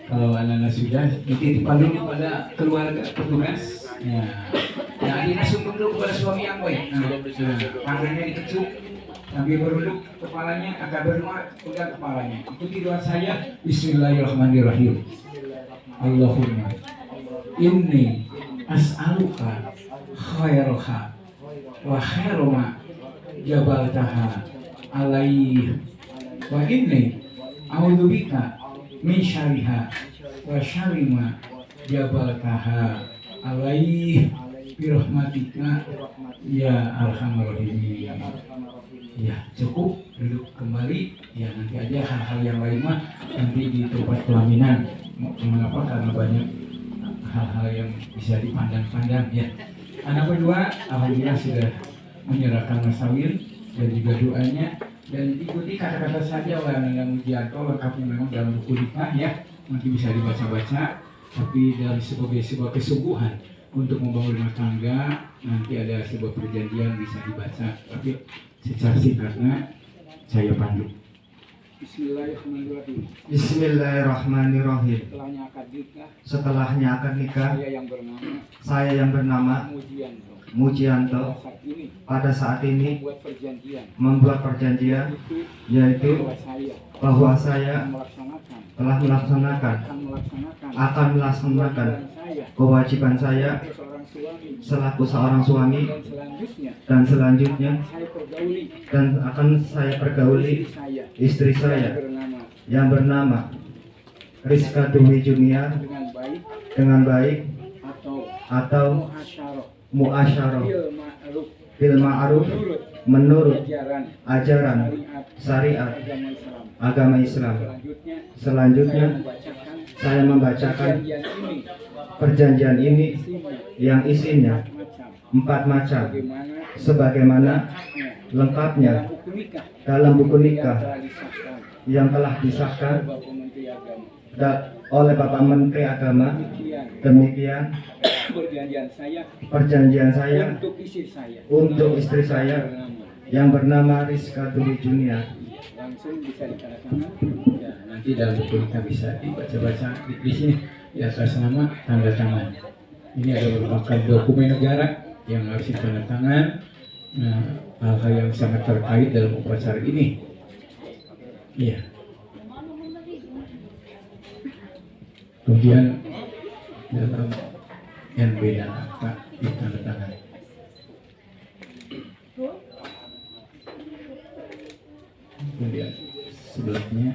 kalau anak-anak sudah dititipkan dulu kepada keluarga petugas. Ya, nah ini sungguh dulu kepada suami yang baik. Nah, tangannya dikecup sambil berunduk kepalanya, agak berdoa pegang kepalanya. Ikuti doa saya. Bismillahirrahmanirrahim. Allahumma inni as'aluka khairaha wa khairama jabaltaha alaih wa inni a'udzubika min syarriha wa syarrima jabaltaha alaih birahmatika ya arhamar rahimin. Ya cukup, duduk kembali. Ya nanti aja hal-hal yang lain mah nanti di tempat pelaminan. Mengapa? Karena banyak hal-hal yang bisa dipandang-pandang ya. Anak berdua alhamdulillah sudah menyerahkan mas kawin dan juga doanya, dan ikuti kata-kata saja oleh Anak Mujianto, lengkapnya memang dalam buku nikah ya, nanti bisa dibaca-baca. Tapi dari sebagai sebuah kesungguhan untuk membangun rumah tangga, nanti ada sebuah perjanjian bisa dibaca, tapi secara singkatnya saya pandu. Bismillahirrahmanirrahim. Bismillahirrahmanirrahim. Setelahnya akad nikah, saya yang bernama Mujianto pada saat ini membuat perjanjian, yaitu bahwa saya telah akan melaksanakan kewajiban saya selaku seorang suami, dan selanjutnya akan saya pergauli istri saya yang bernama Rizka Dwi Junior dengan baik atau muasyarah bil ma'ruf menurut ajaran syariat agama Islam. Selanjutnya saya membacakan perjanjian ini yang isinya 4 macam sebagaimana lengkapnya dalam buku nikah yang telah disahkan oleh Bapak Menteri Agama. Demikian perjanjian saya untuk istri saya yang bernama Rizka Dwi Junior. Langsung bisa ditandatangan. Ya, nanti dalam buku nikah bisa dibaca-baca di sini di atas nama tanda tangan. Ini ada merupakan dokumen negara yang harus ditandatangan. Nah, hal-hal yang sangat terkait dalam upacara ini. Iya. Kemudian dalam NB dan akta ditandatangan. Kemudian sebelahnya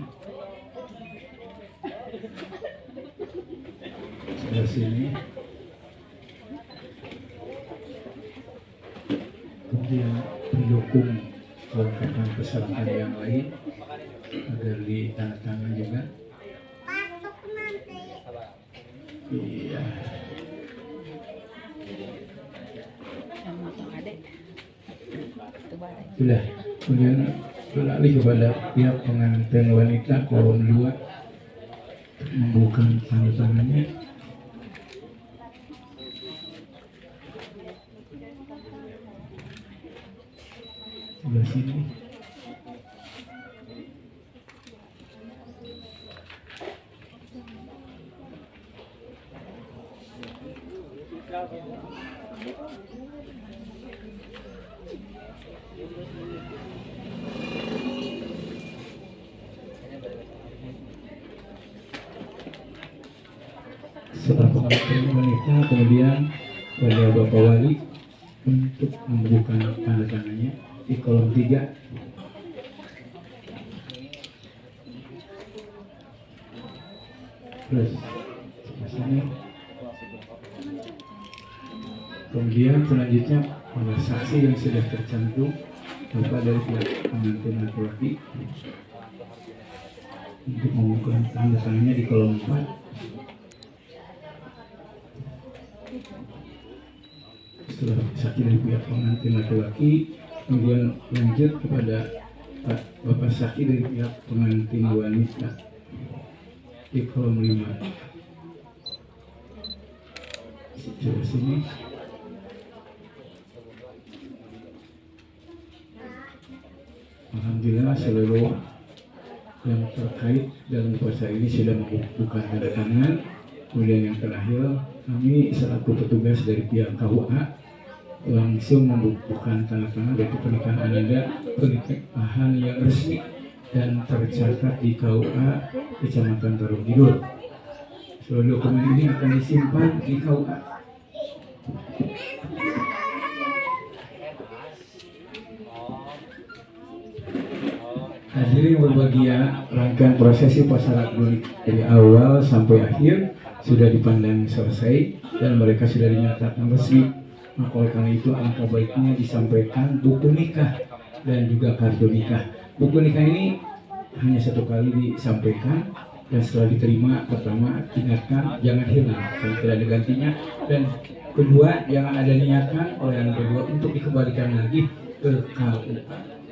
sebelah sini, kemudian pendukung kelengkapan persyaratan yang lain agar ditandatangan juga. Iya. Sudah. Kemudian beralih kepada pihak pengantin wanita kolom 2 membuka tanda tangannya. Sebelah sini. Setelah pengantin wanita, kemudian pada Bapak Wali untuk membuka tanda tangannya di kolom 3. Terus sini. Kemudian selanjutnya para saksi yang sudah tercantum Bapak dari pihak pengantin laki-laki untuk membuka tanda tangannya di kolom 4. Setelah saksi dari pihak pengantin laki-laki, kemudian lanjut kepada Bapak saksi dari pihak pengantin wanita di kolom 5. Coba sini. Alhamdulillah seluruh yang terkait dalam puasa ini sudah membuka tanda tangan. Kemudian yang terakhir, kami selaku petugas dari pihak KUA langsung membukukan tanda tangan dari pernikahan Anda, pernikahan yang resmi dan tercatat di KUA Kecamatan Tarung Kidul. Seluruh dokumen ini akan disimpan di KUA. Hadirin yang berbahagia, rangkaian prosesi puasa Ramadan dari awal sampai akhir sudah dipandang selesai dan mereka sudah dinyatakan resmi. Maka oleh karena itu alangkah baiknya disampaikan buku nikah dan juga kartu nikah. Buku nikah ini hanya satu kali disampaikan dan setelah diterima, pertama ingatkan jangan hilang kalau tidak ada gantinya, dan kedua jangan ada niatan oleh yang kedua untuk dikembalikan lagi ke KUA.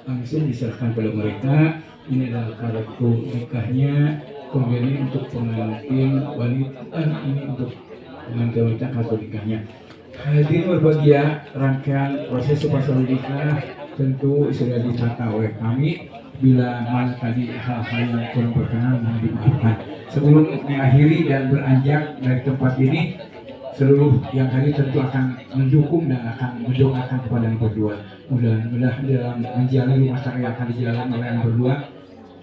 Langsung diserahkan pada mereka. Ini adalah kartu nikahnya, kemudian ini untuk pengantin wanita, ini untuk pengantin wanita kartu nikahnya. Hadirin berbahagia, rangkaian proses puasa nikah tentu sudah ditata oleh kami. Bila mana tadi hal-hal yang kurang berkenan mohon dimaafkan. Sebelum mengakhiri dan beranjak dari tempat ini, seluruh yang tadi tentu akan mendukung dan akan mendoakan kepada yang berdua. Mudah-mudahan dalam menjalani rumah tangga yang akan dijalani oleh yang berdua,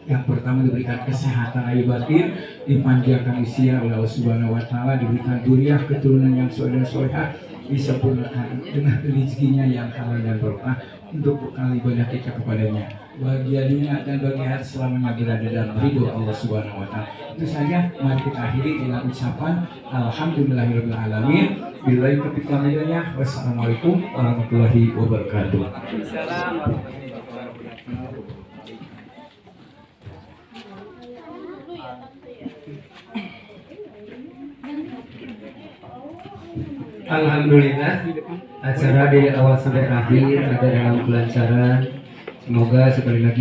yang pertama diberikan kesehatan lahir batin, dipanjangkan usia oleh Allah Subhanahu wa taala, diberikan dzurriyyah keturunan yang soleh dan solehah, disempurnakan dengan rezekinya yang halal dan berkah untuk bekal ibadah kita kepadanya. Bahagia dunia dan bahagia hati selamanya berada dalam ridho Allah Subhanahu wa taala. Itu saja, mari kita akhiri dengan ucapan alhamdulillahirabbil alamin. Billahi taufiq wal hidayah. Wassalamualaikum warahmatullahi wabarakatuh. Alhamdulillah, acara dari awal sampai akhir ada dalam kelancaran. Semoga sekali lagi